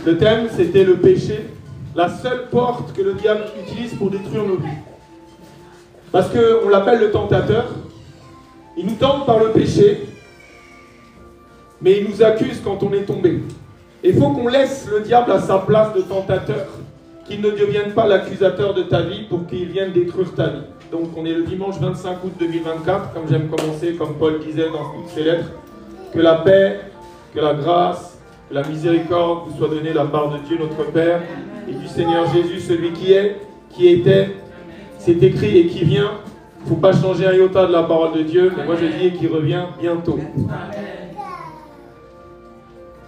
Le thème, c'était le péché, la seule porte que le diable utilise pour détruire nos vies. Parce qu'on l'appelle le tentateur, il nous tente par le péché, mais il nous accuse quand on est tombé. Il faut qu'on laisse le diable à sa place de tentateur, qu'il ne devienne pas l'accusateur de ta vie pour qu'il vienne détruire ta vie. Donc on est le dimanche 25 août 2024, comme j'aime commencer, comme Paul disait dans toutes ses lettres, que la paix, que la grâce, que la miséricorde vous soit donnée de la part de Dieu notre Père et du Seigneur Jésus, celui qui est, qui était, c'est écrit et qui vient. Il ne faut pas changer un iota de la parole de Dieu, mais moi je dis qu'il revient bientôt.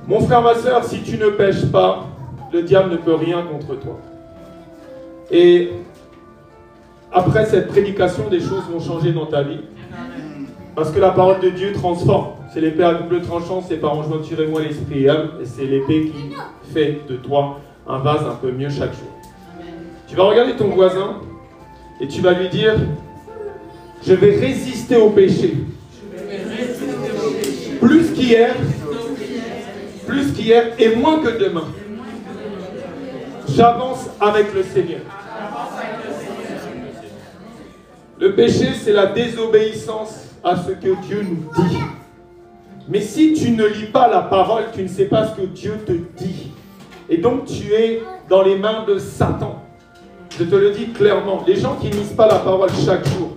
Mon frère, ma soeur, si tu ne pèches pas, le diable ne peut rien contre toi. Et après cette prédication, des choses vont changer dans ta vie. Parce que la parole de Dieu transforme. C'est l'épée à double tranchant, c'est par en jointure-moi l'esprit et âme. Et c'est l'épée qui fait de toi un vase un peu mieux chaque jour. Tu vas regarder ton voisin et tu vas lui dire: je vais résister au péché. Plus qu'hier et moins que demain. J'avance avec le Seigneur. Le péché, c'est la désobéissance à ce que Dieu nous dit. Mais si tu ne lis pas la parole, tu ne sais pas ce que Dieu te dit. Et donc tu es dans les mains de Satan. Je te le dis clairement. Les gens qui ne lisent pas la parole chaque jour,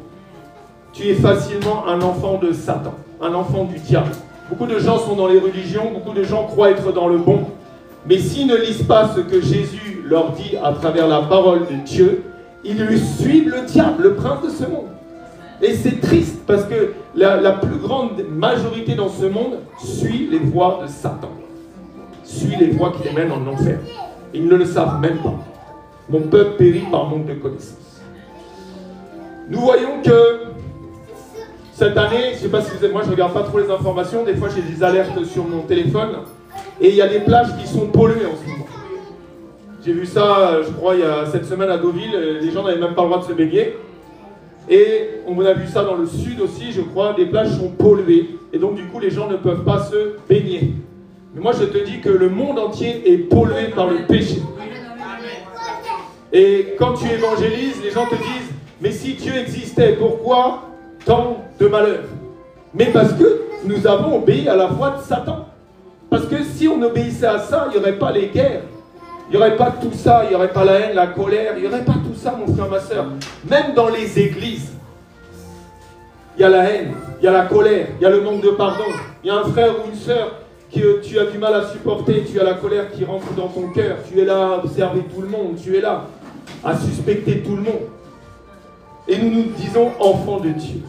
tu es facilement un enfant de Satan, un enfant du diable. Beaucoup de gens sont dans les religions, beaucoup de gens croient être dans le bon. Mais s'ils ne lisent pas ce que Jésus leur dit à travers la parole de Dieu, ils lui suivent le diable, le prince de ce monde. Et c'est triste parce que la plus grande majorité dans ce monde suit les voies de Satan. Suit les voies qui les mènent en enfer. Ils ne le savent même pas. Mon peuple périt par manque de connaissances. Nous voyons que cette année, je ne sais pas si vous êtes, moi je ne regarde pas trop les informations, des fois j'ai des alertes sur mon téléphone, et il y a des plages qui sont polluées en ce moment. J'ai vu ça, je crois, il y a cette semaine à Deauville, les gens n'avaient même pas le droit de se baigner. Et on a vu ça dans le sud aussi, je crois, des plages sont polluées. Et donc du coup, les gens ne peuvent pas se baigner. Mais moi, je te dis que le monde entier est pollué par le péché. Et quand tu évangélises, les gens te disent: mais si Dieu existait, pourquoi tant de malheur? Mais parce que nous avons obéi à la voix de Satan. Parce que si on obéissait à ça, il n'y aurait pas les guerres. Il n'y aurait pas tout ça, il n'y aurait pas la haine, la colère, il n'y aurait pas tout ça, mon frère, ma soeur. Même dans les églises, il y a la haine, il y a la colère, il y a le manque de pardon. Il y a un frère ou une soeur que tu as du mal à supporter, tu as la colère qui rentre dans ton cœur. Tu es là à observer tout le monde, tu es là à suspecter tout le monde. Et nous nous disons enfants de Dieu.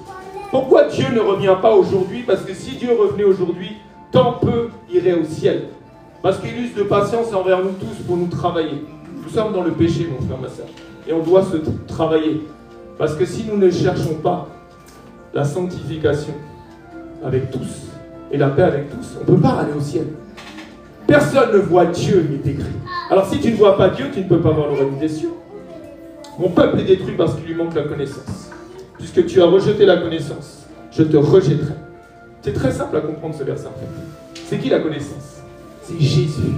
Pourquoi Dieu ne revient pas aujourd'hui? Parce que si Dieu revenait aujourd'hui, tant peu irait au ciel. Parce qu'il use de patience envers nous tous pour nous travailler. Nous sommes dans le péché, mon frère, ma soeur. Et on doit se travailler. Parce que si nous ne cherchons pas la sanctification avec tous et la paix avec tous, on ne peut pas aller au ciel. Personne ne voit Dieu, il est écrit. Alors si tu ne vois pas Dieu, tu ne peux pas voir le royaume des cieux. Mon peuple est détruit parce qu'il lui manque la connaissance. Puisque tu as rejeté la connaissance, je te rejetterai. C'est très simple à comprendre ce verset en fait. C'est qui la connaissance? C'est Jésus.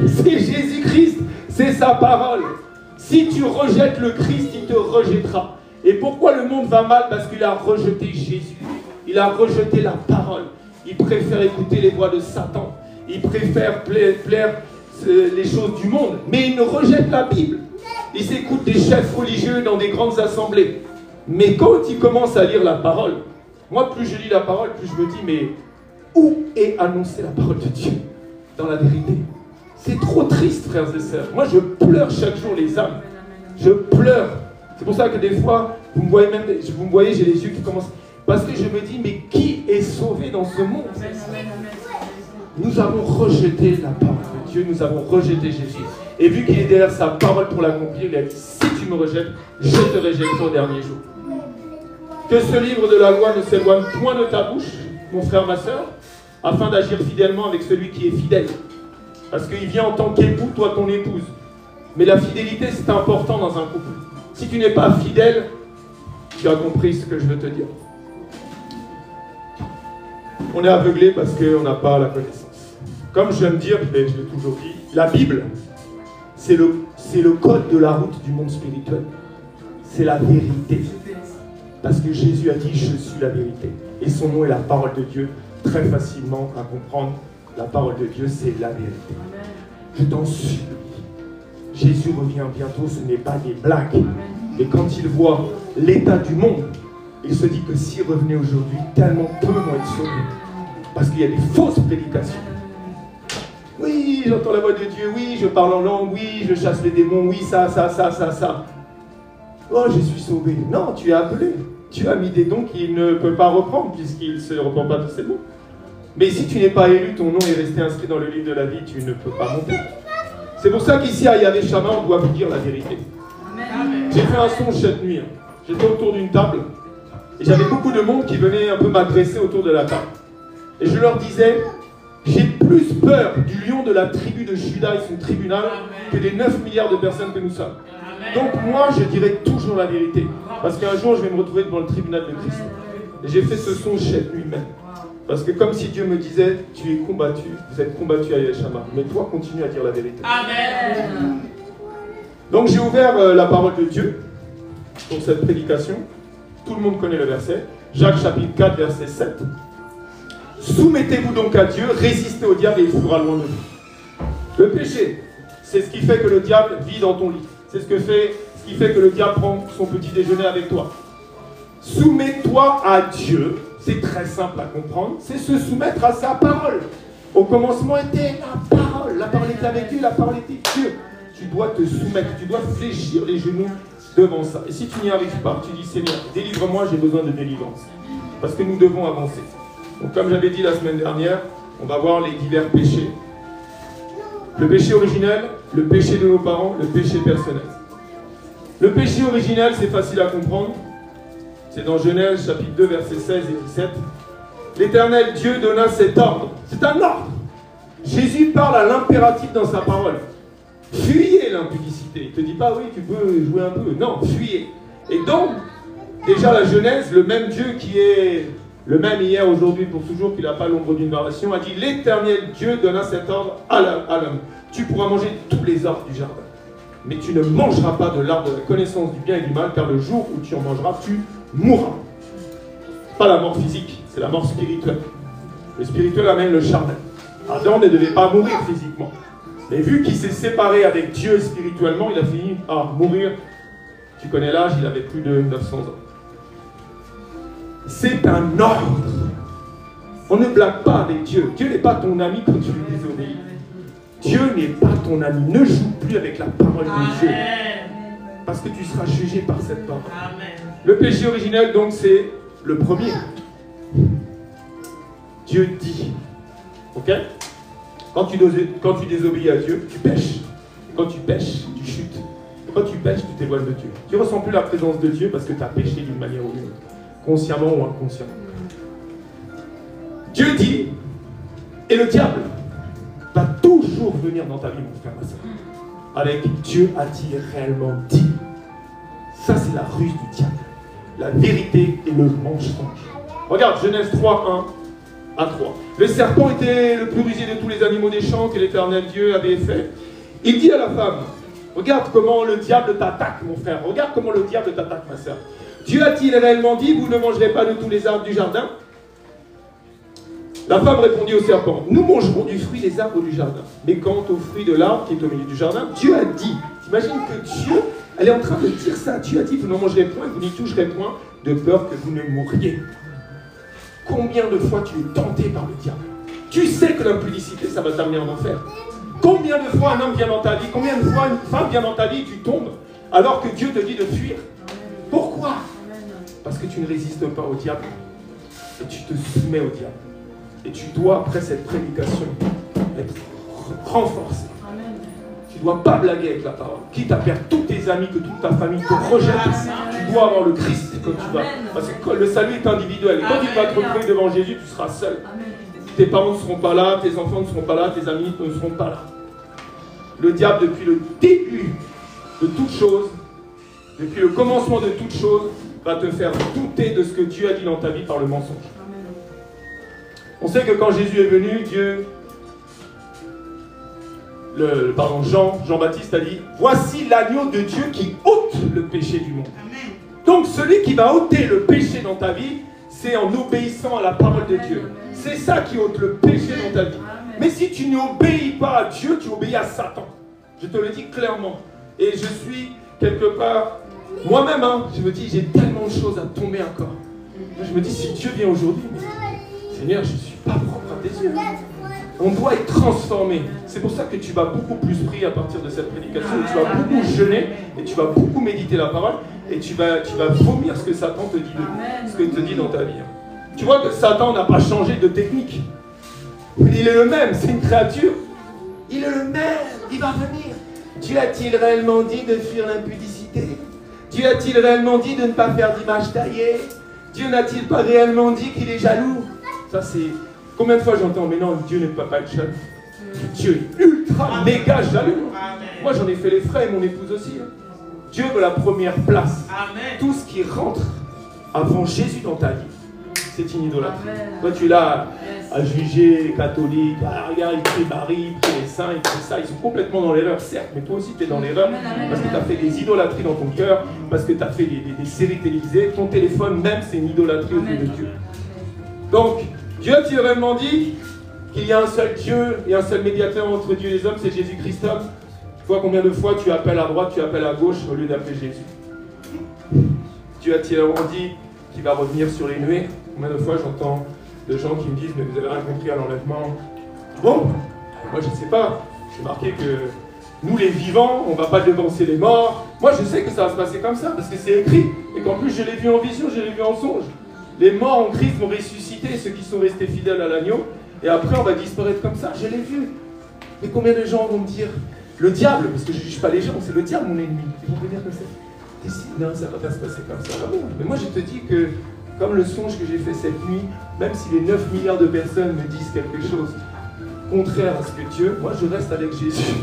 C'est Jésus-Christ. C'est sa parole. Si tu rejettes le Christ, il te rejettera. Et pourquoi le monde va mal? Parce qu'il a rejeté Jésus. Il a rejeté la parole. Il préfère écouter les voix de Satan. Il préfère plaire les choses du monde. Mais il ne rejette la Bible. Il s'écoute des chefs religieux dans des grandes assemblées. Mais quand il commence à lire la parole, moi plus je lis la parole, plus je me dis: mais où est annoncée la parole de Dieu? Dans la vérité. C'est trop triste, frères et sœurs. Moi, je pleure chaque jour les âmes. Je pleure. C'est pour ça que des fois, vous me voyez, j'ai les yeux qui commencent. Parce que je me dis: mais qui est sauvé dans ce monde? Nous avons rejeté la parole de Dieu, nous avons rejeté Jésus. Et vu qu'il est derrière sa parole pour l'accomplir, il a dit: si tu me rejettes, je te rejetterai au dernier jour. Que ce livre de la loi ne s'éloigne point de ta bouche, mon frère, ma soeur, afin d'agir fidèlement avec celui qui est fidèle. Parce qu'il vient en tant qu'époux, toi ton épouse. Mais la fidélité, c'est important dans un couple. Si tu n'es pas fidèle, tu as compris ce que je veux te dire. On est aveuglé parce qu'on n'a pas la connaissance. Comme je viens de dire, je l'ai toujours dit, la Bible, c'est le code de la route du monde spirituel. C'est la vérité. Parce que Jésus a dit, je suis la vérité. Et son nom est la parole de Dieu. Très facilement à comprendre, la parole de Dieu, c'est la vérité. Je t'en supplie. Jésus revient bientôt, ce n'est pas des blagues. Mais quand il voit l'état du monde, il se dit que s'il revenait aujourd'hui, tellement peu vont être sauvés. Parce qu'il y a des fausses prédications. Oui, j'entends la voix de Dieu, oui, je parle en langue, oui, je chasse les démons, oui, ça. Oh, je suis sauvé. Non, tu es appelé. Tu as mis des dons qu'il ne peut pas reprendre, puisqu'il ne se reprend pas de ses dons. Mais si tu n'es pas élu, ton nom est resté inscrit dans le livre de la vie, tu ne peux pas monter. C'est pour ça qu'ici à Yahvé Shammah, on doit vous dire la vérité. J'ai fait un songe cette nuit. J'étais autour d'une table, et j'avais beaucoup de monde qui venait un peu m'agresser autour de la table. Et je leur disais, j'ai plus peur du lion de la tribu de Juda et son tribunal que des 9 milliards de personnes que nous sommes. Donc moi, je dirais toujours la vérité. Parce qu'un jour, je vais me retrouver devant le tribunal de Christ. Et j'ai fait ce songe cette nuit même. Parce que comme si Dieu me disait, tu es combattu, vous êtes combattu à Yahvé Shammah. Mais toi, continue à dire la vérité. Amen. Donc j'ai ouvert la parole de Dieu pour cette prédication. Tout le monde connaît le verset. Jacques chapitre 4, verset 7. Soumettez-vous donc à Dieu, résistez au diable et il fera loin de vous. Le péché, c'est ce qui fait que le diable vit dans ton lit. C'est ce qui fait que le diable prend son petit déjeuner avec toi. Soumets-toi à Dieu. C'est très simple à comprendre. C'est se soumettre à sa parole. Au commencement était la parole. La parole était avec Dieu, la parole était Dieu. Tu dois te soumettre, tu dois fléchir les genoux devant ça. Et si tu n'y arrives pas, tu dis Seigneur, délivre-moi, j'ai besoin de délivrance. Parce que nous devons avancer. Donc comme j'avais dit la semaine dernière, on va voir les divers péchés. Le péché originel, le péché de nos parents, le péché personnel. Le péché originel, c'est facile à comprendre. C'est dans Genèse chapitre 2, versets 16 et 17. L'Éternel Dieu donna cet ordre. C'est un ordre. Jésus parle à l'impératif dans sa parole. Fuyez l'impudicité. Il ne te dit pas, oui, tu peux jouer un peu. Non, fuyez. Et donc, déjà la Genèse, le même Dieu qui est le même hier, aujourd'hui, pour toujours, qui n'a pas l'ombre d'une variation, a dit, l'Éternel Dieu donna cet ordre à l'homme. Tu pourras manger tous les arbres du jardin. Mais tu ne mangeras pas de l'arbre de la connaissance du bien et du mal, car le jour où tu en mangeras, tu mourras. Pas la mort physique, c'est la mort spirituelle. Le spirituel amène le charnel. Adam ne devait pas mourir physiquement. Mais vu qu'il s'est séparé avec Dieu spirituellement, il a fini par mourir. Tu connais l'âge, il avait plus de 900 ans. C'est un ordre. On ne blague pas avec Dieu. Dieu n'est pas ton ami quand tu lui désobéis. Dieu n'est pas ton ami. Ne joue plus avec la parole de Dieu. Parce que tu seras jugé par cette parole. Le péché originel, donc, c'est le premier. Dieu dit. Ok? Quand tu désobéis à Dieu, tu pèches. Quand tu pèches, tu chutes. Et quand tu pèches, tu t'éloignes de Dieu. Tu ne ressens plus la présence de Dieu parce que tu as péché d'une manière ou d'une autre. Consciemment ou inconsciemment. Dieu dit, et le diable va toujours venir dans ta vie, mon frère, ma soeur. Avec Dieu a-t-il réellement dit. Ça, c'est la ruse du diable. La vérité et le mensonge. Regarde, Genèse 3, 1 à 3. Le serpent était le plus rusé de tous les animaux des champs que l'Éternel Dieu avait fait. Il dit à la femme, regarde comment le diable t'attaque, mon frère. Regarde comment le diable t'attaque, ma soeur. Dieu a-t-il réellement dit, vous ne mangerez pas de tous les arbres du jardin? La femme répondit au serpent, nous mangerons du fruit des arbres du jardin. Mais quant au fruit de l'arbre qui est au milieu du jardin, Dieu a dit. T'imagines que Dieu, elle est en train de dire ça. Dieu a dit, vous n'en mangerez point, vous n'y toucherez point, de peur que vous ne mouriez. Combien de fois tu es tenté par le diable? Tu sais que l'impudicité, ça va t'amener en enfer. Combien de fois un homme vient dans ta vie, combien de fois une femme vient dans ta vie et tu tombes, alors que Dieu te dit de fuir? Pourquoi? Parce que tu ne résistes pas au diable et tu te soumets au diable. Et tu dois, après cette prédication, être renforcé. Tu ne dois pas blaguer avec la parole. Quitte à perdre tous tes amis, que toute ta famille te rejette, tu dois avoir le Christ quand tu vas. Parce que le salut est individuel. Et quand tu vas te retrouver devant Jésus, tu seras seul. Tes parents ne seront pas là, tes enfants ne seront pas là, tes amis ne seront pas là. Le diable, depuis le début de toute chose, depuis le commencement de toute chose, va te faire douter de ce que Dieu a dit dans ta vie par le mensonge. On sait que quand Jésus est venu, Dieu Jean-Baptiste a dit, voici l'agneau de Dieu qui ôte le péché du monde. Amen. Donc celui qui va ôter le péché dans ta vie, c'est en obéissant à la parole de Dieu. C'est ça qui ôte le péché dans ta vie. Mais si tu n'obéis pas à Dieu, tu obéis à Satan. Je te le dis clairement. Et je suis quelque part, moi-même, hein, je me dis, j'ai tellement de choses à tomber encore. Je me dis, si Dieu vient aujourd'hui, Seigneur, je ne suis pas propre à tes yeux. On doit être transformé. C'est pour ça que tu vas beaucoup plus prier à partir de cette prédication. Tu vas beaucoup jeûner et tu vas beaucoup méditer la parole et tu vas vomir ce que Satan te dit, dans ta vie. Tu vois que Satan n'a pas changé de technique. Il est le même, c'est une créature. Il est le même, il va venir. Dieu a-t-il réellement dit de fuir l'impudicité? Dieu a-t-il réellement dit de ne pas faire d'image taillée? Dieu n'a-t-il pas réellement dit qu'il est jaloux? Ça c'est... Combien de fois j'entends, mais non, Dieu ne peut pas être jaloux. Dieu est ultra, méga jaloux. Moi j'en ai fait les frais et mon épouse aussi. Dieu veut la première place. Amen. Tout ce qui rentre avant Jésus dans ta vie, c'est une idolâtrie. Toi tu es là à juger les catholiques, regarde, ils prient Marie, ils prient les saints, ils prient ça, ils sont complètement dans l'erreur, certes, mais toi aussi tu es dans l'erreur parce que tu as fait des idolâtries dans ton cœur, parce que tu as fait des séries télévisées, ton téléphone même c'est une idolâtrie au yeux de Dieu. Donc, Dieu a-t-il vraiment dit qu'il y a un seul Dieu et un seul médiateur entre Dieu et les hommes, c'est Jésus-Christ homme? Tu vois combien de fois tu appelles à droite, tu appelles à gauche au lieu d'appeler Jésus? Dieu a-t-il vraiment dit qu'il va revenir sur les nuées? Combien de fois j'entends de gens qui me disent, mais vous avez rien compris à l'enlèvement? Bon, moi je ne sais pas. J'ai marqué que nous les vivants, on ne va pas devancer les morts. Moi je sais que ça va se passer comme ça, parce que c'est écrit. Et qu'en plus je l'ai vu en vision, je l'ai vu en songe. Les morts en Christ vont ressusciter, ceux qui sont restés fidèles à l'agneau. Et après on va disparaître comme ça, je l'ai vu. Mais combien de gens vont me dire, le diable, parce que je ne juge pas les gens, c'est le diable mon ennemi. Ils vont me dire comme ça. Non, ça ne va pas se passer comme ça. Mais moi je te dis que, comme le songe que j'ai fait cette nuit, même si les 9 milliards de personnes me disent quelque chose contraire à ce que Dieu, moi je reste avec Jésus.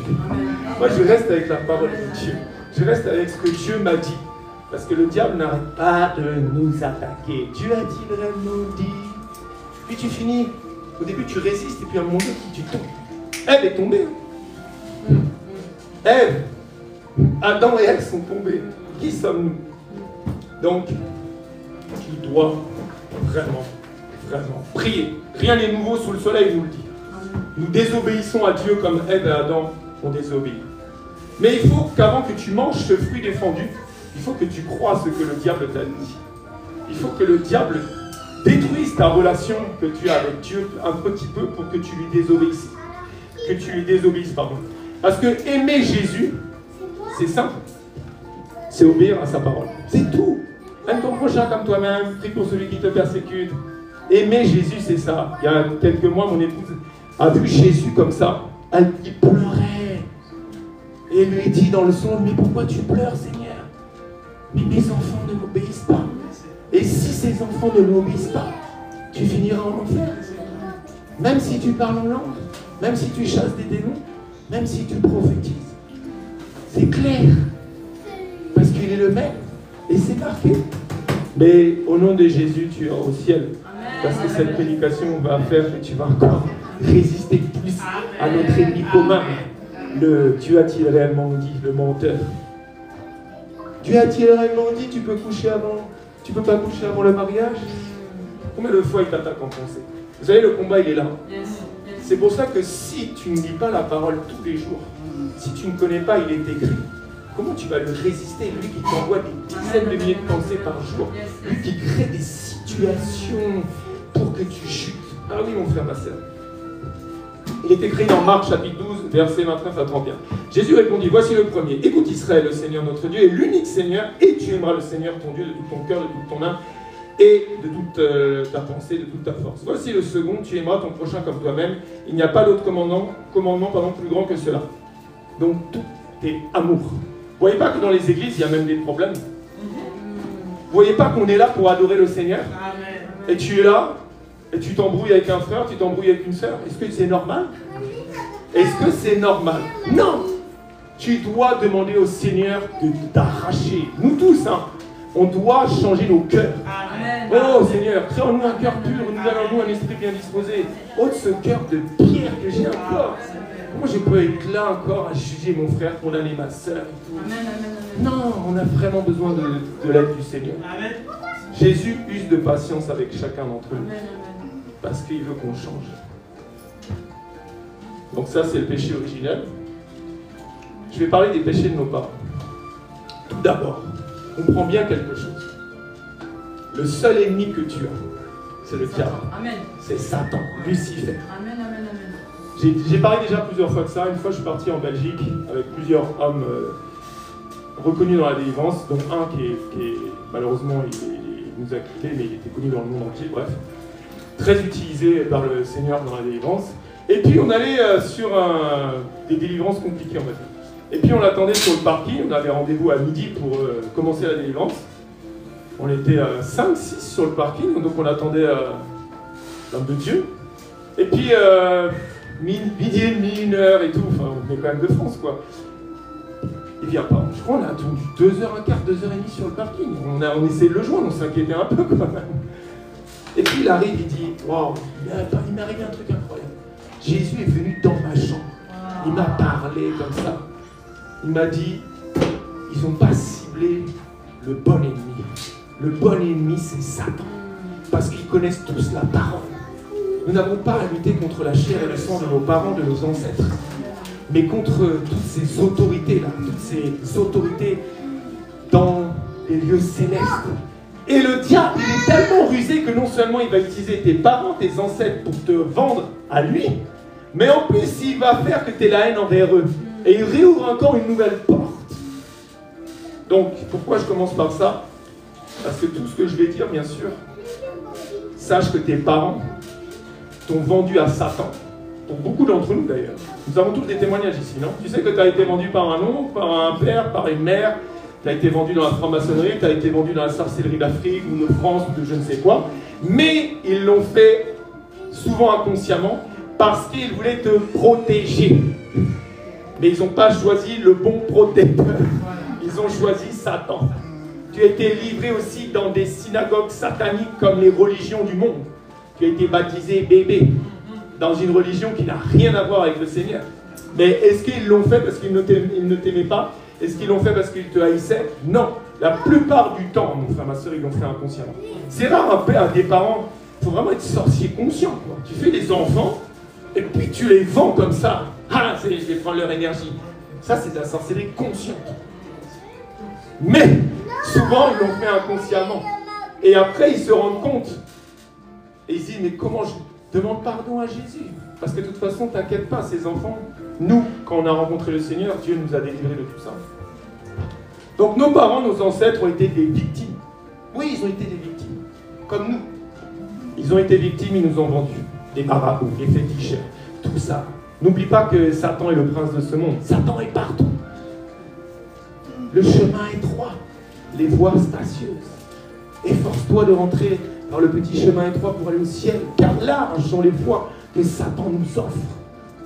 Moi je reste avec la parole de Dieu. Je reste avec ce que Dieu m'a dit. Parce que le diable n'arrête pas de nous attaquer. Dieu a-t-il réellement dit? Puis tu finis. Au début tu résistes et puis à un moment donné tu tombes. Ève est tombée. Ève, Adam et Ève sont tombés. Qui sommes-nous? Donc, tu dois vraiment prier. Rien n'est nouveau sous le soleil, nous le dit. Nous désobéissons à Dieu comme Ève et Adam ont désobéi. Mais il faut qu'avant que tu manges ce fruit défendu, il faut que tu crois ce que le diable t'a dit. Il faut que le diable détruise ta relation que tu as avec Dieu un petit peu pour que tu lui désobéisses. Que tu lui désobéisses, pardon. Parce que aimer Jésus, c'est simple. C'est obéir à sa parole. C'est tout. Aime ton prochain comme toi-même, prie pour celui qui te persécute. Aimer Jésus, c'est ça. Il y a quelques mois, mon épouse a vu Jésus comme ça. Elle pleurait. Et elle lui dit dans le songe, mais pourquoi tu pleures, Seigneur? Mais mes enfants ne m'obéissent pas. Et si ces enfants ne m'obéissent pas, tu finiras en enfer. Même si tu parles en langue, même si tu chasses des démons, même si tu prophétises. C'est clair. Parce qu'il est le même. Et c'est marqué. Mais au nom de Jésus, tu iras au ciel. Parce que cette prédication va faire que tu vas encore résister plus à notre ennemi commun. Le Dieu a-t-il réellement dit, le menteur? Dieu a-t-il réellement dit, tu peux coucher avant, tu peux pas coucher avant le mariage? Combien de fois il t'attaque en pensée? Vous savez, le combat, il est là. C'est pour ça que si tu ne lis pas la parole tous les jours, si tu ne connais pas, il est écrit, comment tu vas le résister? Lui qui t'envoie des dizaines de milliers de pensées par jour, lui qui crée des situations pour que tu chutes. Ah oui, mon frère, ma sœur. Il est écrit dans Marc chapitre 12, versets 29 à 31. Jésus répondit, voici le premier. Écoute Israël, le Seigneur notre Dieu est l'unique Seigneur, et tu aimeras le Seigneur ton Dieu de tout ton cœur, de toute ton âme, et de toute ta pensée, de toute ta force. Voici le second, tu aimeras ton prochain comme toi-même. Il n'y a pas d'autre commandement plus grand que cela. Donc tout est amour. Vous voyez pas que dans les églises, il y a même des problèmes? Vous voyez pas qu'on est là pour adorer le Seigneur? Et tu es là, et tu t'embrouilles avec un frère, tu t'embrouilles avec une sœur. Est-ce que c'est normal? Est-ce que c'est normal? Non! Tu dois demander au Seigneur de t'arracher. Nous tous, hein, on doit changer nos cœurs. Oh Seigneur, crée en nous un cœur pur, renouvelle en nous un esprit bien disposé. Ôte ce cœur de pierre que j'ai encore. Comment je peux être là encore à juger mon frère, condamner ma soeur et tout? Amen, amen, amen. Non, on a vraiment besoin de l'aide du Seigneur. Amen. Jésus use de patience avec chacun d'entre nous. Amen, amen. Parce qu'il veut qu'on change. Donc ça, c'est le péché originel. Je vais parler des péchés de nos parents. Tout d'abord, comprends bien quelque chose. Le seul ennemi que tu as, c'est le diable. Amen. C'est Satan, Lucifer. Amen, amen, amen. J'ai parlé déjà plusieurs fois de ça. Une fois, je suis parti en Belgique avec plusieurs hommes reconnus dans la délivrance, dont un qui est malheureusement, il nous a quittés, mais il était connu dans le monde entier, bref. Très utilisé par le Seigneur dans la délivrance. Et puis, on allait sur des délivrances compliquées, on va dire. Et puis, on l'attendait sur le parking. On avait rendez-vous à midi pour commencer la délivrance. On était 5-6 sur le parking, donc on attendait l'homme de Dieu. Et puis, midi et demi, 1h et tout, enfin, on est quand même de France, quoi. Il vient pas. Je crois qu'on a attendu 2h15, 2h30 sur le parking. On essayait de le joindre, on s'inquiétait un peu, quand même. Et puis, il arrive, il dit, waouh, il m'est arrivé un truc incroyable. Jésus est venu dans ma chambre. Il m'a parlé comme ça. Il m'a dit, ils n'ont pas ciblé le bon ennemi. Le bon ennemi, c'est Satan. Parce qu'ils connaissent tous la parole. Nous n'avons pas à lutter contre la chair et le sang de nos parents, de nos ancêtres, mais contre toutes ces autorités-là, toutes ces autorités dans les lieux célestes. Et le diable, il est tellement rusé que non seulement il va utiliser tes parents, tes ancêtres pour te vendre à lui, mais en plus il va faire que tu aies la haine envers eux. Et il réouvre encore une nouvelle porte. Donc, pourquoi je commence par ça? Parce que tout ce que je vais dire, bien sûr, sache que tes parents t'ont vendu à Satan. Pour beaucoup d'entre nous d'ailleurs. Nous avons tous des témoignages ici, non? Tu sais que tu as été vendu par un oncle, par un père, par une mère, tu as été vendu dans la franc-maçonnerie, tu as été vendu dans la sorcellerie d'Afrique ou de France ou de je ne sais quoi. Mais ils l'ont fait souvent inconsciemment parce qu'ils voulaient te protéger. Mais ils n'ont pas choisi le bon protecteur. Ils ont choisi Satan. Tu as été livré aussi dans des synagogues sataniques comme les religions du monde. Tu as été baptisé bébé dans une religion qui n'a rien à voir avec le Seigneur. Mais est-ce qu'ils l'ont fait parce qu'ils ne t'aimaient pas? Est-ce qu'ils l'ont fait parce qu'ils te haïssaient? Non. La plupart du temps, mon frère, ma soeur, ils l'ont fait inconsciemment. C'est rare un père, des parents, il faut vraiment être sorcier conscient, quoi. Tu fais des enfants et puis tu les vends comme ça. Ah, je vais prendre leur énergie. Ça, c'est de la sorcellerie consciente. Mais souvent, ils l'ont fait inconsciemment. Et après, ils se rendent compte. Et ils se disent, mais comment je demande pardon à Jésus? Parce que de toute façon, t'inquiète pas, ces enfants, nous, quand on a rencontré le Seigneur, Dieu nous a délivrés de tout ça. Donc nos parents, nos ancêtres ont été des victimes. Oui, ils ont été des victimes. Comme nous. Ils ont été victimes, ils nous ont vendus. Les marabouts, les féticheurs, tout ça. N'oublie pas que Satan est le prince de ce monde. Satan est partout. Le chemin est étroit, les voies spacieuses. Efforce-toi de rentrer par le petit chemin étroit pour aller au ciel, car larges sont les voies que Satan nous offre.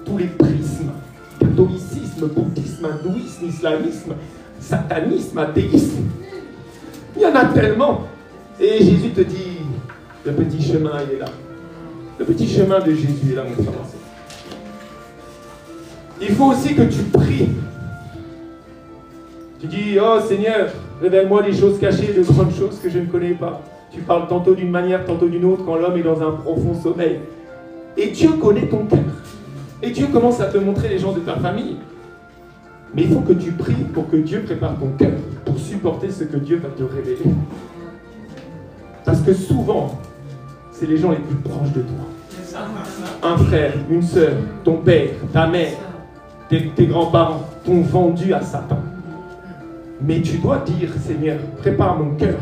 Tous les prismes, catholicisme, bouddhisme, hindouisme, islamisme, satanisme, athéisme. Il y en a tellement. Et Jésus te dit, le petit chemin, il est là. Le petit chemin de Jésus est là, mon frère. Il faut aussi que tu pries. Tu dis, oh Seigneur, révèle-moi les choses cachées, de grandes choses que je ne connais pas. Tu parles tantôt d'une manière, tantôt d'une autre, quand l'homme est dans un profond sommeil. Et Dieu connaît ton cœur. Et Dieu commence à te montrer les gens de ta famille. Mais il faut que tu pries pour que Dieu prépare ton cœur, pour supporter ce que Dieu va te révéler. Parce que souvent, c'est les gens les plus proches de toi. Un frère, une sœur, ton père, ta mère, tes grands-parents t'ont vendu à Satan. Mais tu dois dire, Seigneur, prépare mon cœur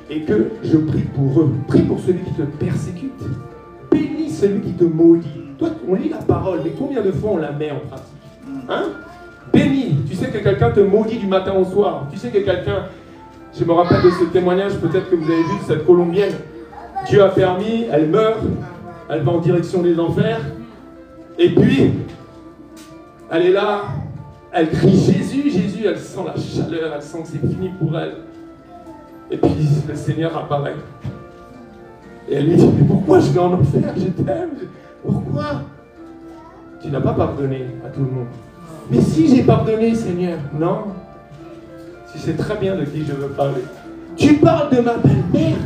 et que je prie pour eux. Prie pour celui qui te persécute. Bénis celui qui te maudit. Toi, on lit la parole, mais combien de fois on la met en pratique? Hein? Bénis. Tu sais que quelqu'un te maudit du matin au soir. Tu sais que quelqu'un... Je me rappelle de ce témoignage, peut-être que vous avez vu, cette Colombienne. Dieu a permis, elle meurt, elle va en direction des enfers. Et puis, elle est là, elle crie Jésus, Jésus, elle sent la chaleur, elle sent que c'est fini pour elle. Et puis le Seigneur apparaît. Et elle lui dit, mais pourquoi je vais en enfer? Je t'aime. Pourquoi? Tu n'as pas pardonné à tout le monde. Mais si j'ai pardonné, Seigneur. Non. Tu sais très bien de qui je veux parler. Tu parles de ma belle-mère.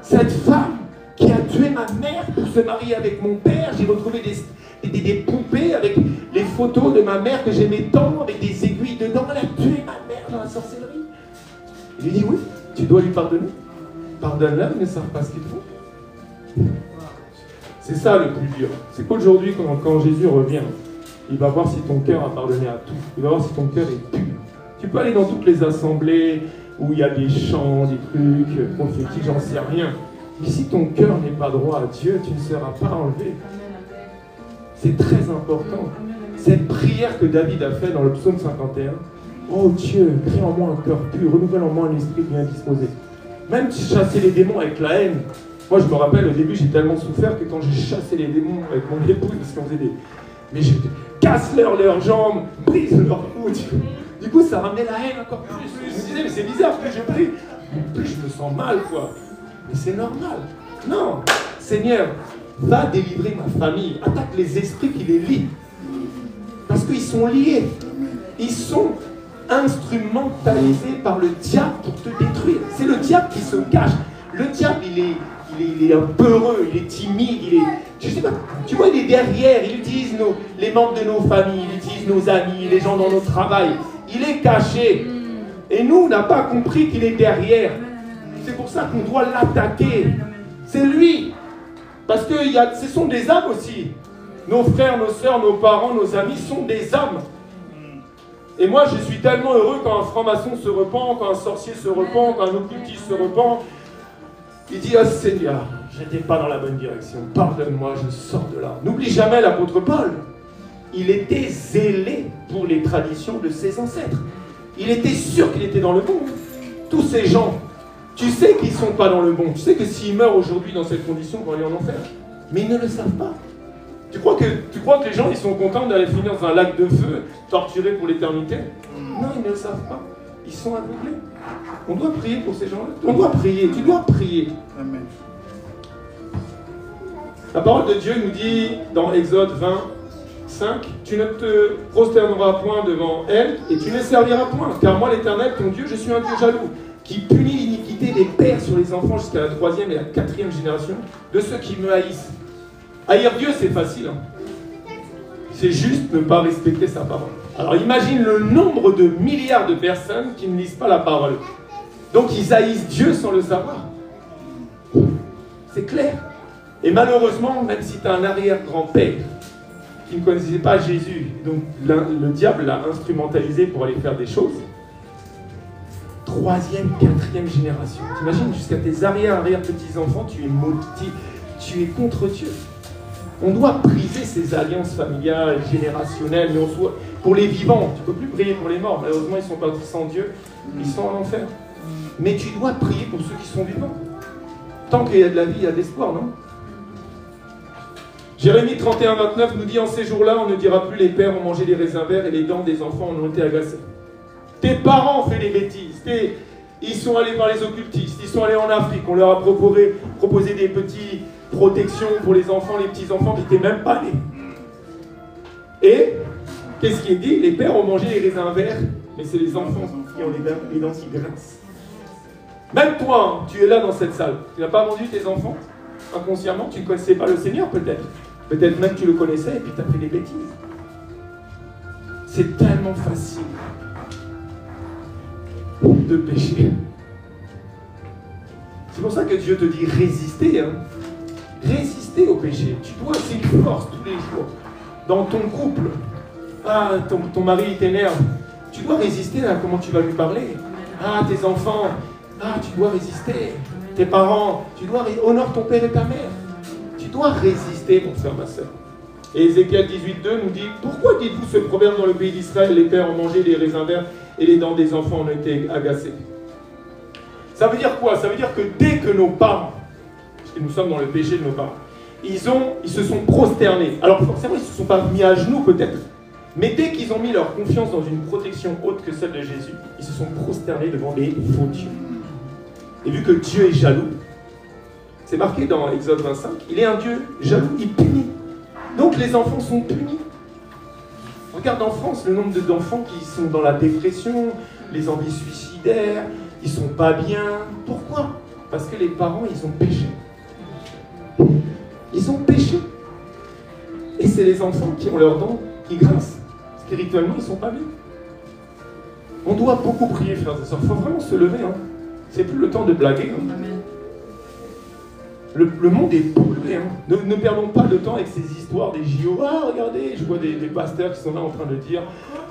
Cette femme qui a tué ma mère pour se marier avec mon père. J'ai retrouvé des poupées avec les photos de ma mère que j'aimais tant, avec des aiguilles dedans. Elle a tué ma mère dans la sorcellerie. Il lui dit oui, tu dois lui pardonner. Pardonne-leur, ils ne savent pas ce qu'ils font. C'est ça le plus dur. C'est qu'aujourd'hui, quand Jésus revient, il va voir si ton cœur a pardonné à tout. Il va voir si ton cœur est pur. Tu peux aller dans toutes les assemblées où il y a des chants, des trucs prophétiques, j'en sais rien. Mais si ton cœur n'est pas droit à Dieu, tu ne seras pas enlevé. C'est très important. Cette prière que David a faite dans le psaume 51, oh Dieu, crée en moi un cœur pur, renouvelle en moi un esprit bien disposé. Même chasser les démons avec la haine. Moi, je me rappelle, au début, j'ai tellement souffert que quand j'ai chassé les démons avec mon épouse, parce qu'on faisait des... Mais je casse leurs jambes, brise leurs coudes. Du coup, ça ramenait la haine encore plus. Je me disais, mais c'est bizarre, plus je prie, plus je me sens mal, quoi. Mais c'est normal. Non, Seigneur, va délivrer ma famille. Attaque les esprits qui les lient. Parce qu'ils sont liés. Ils sont instrumentalisés par le diable pour te détruire. C'est le diable qui se cache. Le diable, il est un peureux, il est timide, je sais pas, tu vois, il est derrière, il utilise les membres de nos familles, il utilise nos amis, les gens dans notre travail. Il est caché. Et nous, on n'a pas compris qu'il est derrière. C'est pour ça qu'on doit l'attaquer. C'est lui. Parce que ce sont des âmes aussi. Nos frères, nos sœurs, nos parents, nos amis sont des âmes. Et moi, je suis tellement heureux quand un franc-maçon se repent, quand un sorcier se repent, quand un occultiste se repent. Il dit, oh Seigneur, je n'étais pas dans la bonne direction. Pardonne-moi, je sors de là. N'oublie jamais l'apôtre Paul. Il était zélé pour les traditions de ses ancêtres. Il était sûr qu'il était dans le bon. Tous ces gens, tu sais qu'ils ne sont pas dans le bon. Tu sais que s'ils meurent aujourd'hui dans cette condition, ils vont aller en enfer. Mais ils ne le savent pas. Tu crois que les gens ils sont contents d'aller finir dans un lac de feu, torturés pour l'éternité? Non, ils ne le savent pas. Ils sont aveuglés. On doit prier pour ces gens-là. On doit prier. Tu dois prier. Amen. La parole de Dieu nous dit dans Exode 20:5, tu ne te prosterneras point devant elle et tu ne serviras point, car moi l'Éternel, ton Dieu, je suis un Dieu jaloux, qui punit l'iniquité des pères sur les enfants jusqu'à la 3e et la 4e génération de ceux qui me haïssent. Haïr Dieu, c'est facile. C'est juste ne pas respecter sa parole. Alors imagine le nombre de milliards de personnes qui ne lisent pas la parole. Donc ils haïssent Dieu sans le savoir. C'est clair. Et malheureusement, même si tu as un arrière-grand-père qui ne connaissait pas Jésus, donc le diable l'a instrumentalisé pour aller faire des choses, 3e, 4e génération. T'imagines, jusqu'à tes arrière-petits-enfants, tu es maudit, tu es contre Dieu. On doit briser ces alliances familiales, générationnelles, mais pour les vivants. Tu ne peux plus prier pour les morts. Malheureusement, ils sont partis sans Dieu. Ils sont en enfer. Mais tu dois prier pour ceux qui sont vivants. Tant qu'il y a de la vie, il y a de l'espoir, non? Jérémie 31:29 nous dit, en ces jours-là, on ne dira plus les pères ont mangé des raisins verts et les dents des enfants en ont été agacées. Tes parents ont fait des bêtises. Ils sont allés voir les occultistes. Ils sont allés en Afrique. On leur a proposé des petits... protection pour les enfants, les petits-enfants qui n'étaient même pas nés. Et, qu'est-ce qui est dit? Les pères ont mangé les raisins verts, mais c'est les enfants qui ont les dents qui grincent. Même toi, hein, tu es là dans cette salle. Tu n'as pas vendu tes enfants inconsciemment, tu ne connaissais pas le Seigneur peut-être. Peut-être même que tu le connaissais et puis tu as fait des bêtises. C'est tellement facile de pécher. C'est pour ça que Dieu te dit résister, hein. Résister au péché. Tu dois, c'est une force tous les jours. Dans ton couple, ton mari t'énerve. Tu dois résister à comment tu vas lui parler. Tes enfants, tu dois résister. Tes parents, tu dois honore ton père et ta mère. Tu dois résister, mon frère, ma soeur. Et Ézéchiel 18:2 nous dit, pourquoi dites-vous ce proverbe dans le pays d'Israël, les pères ont mangé les raisins verts et les dents des enfants ont été agacées? Ça veut dire quoi? Ça veut dire que dès que nos parents, parce que nous sommes dans le péché de nos parents, ils se sont prosternés. Alors forcément, ils ne se sont pas mis à genoux peut-être. Mais dès qu'ils ont mis leur confiance dans une protection autre que celle de Jésus, ils se sont prosternés devant les faux dieux. Et vu que Dieu est jaloux, c'est marqué dans Exode 25, il est un Dieu jaloux, il punit. Donc les enfants sont punis. Regarde en France le nombre d'enfants qui sont dans la dépression, les envies suicidaires, ils sont pas bien. Pourquoi? Parce que les parents, ils ont péché. Ils ont péché. Et c'est les enfants qui ont leurs dents qui grincent. Spirituellement, ils sont pas bien. On doit beaucoup prier, frères et sœurs. Il faut vraiment se lever. Hein. C'est plus le temps de blaguer. Hein. Le monde est pollué. Hein. Ne perdons pas le temps avec ces histoires des JO. Ah, regardez, je vois des pasteurs qui sont là en train de dire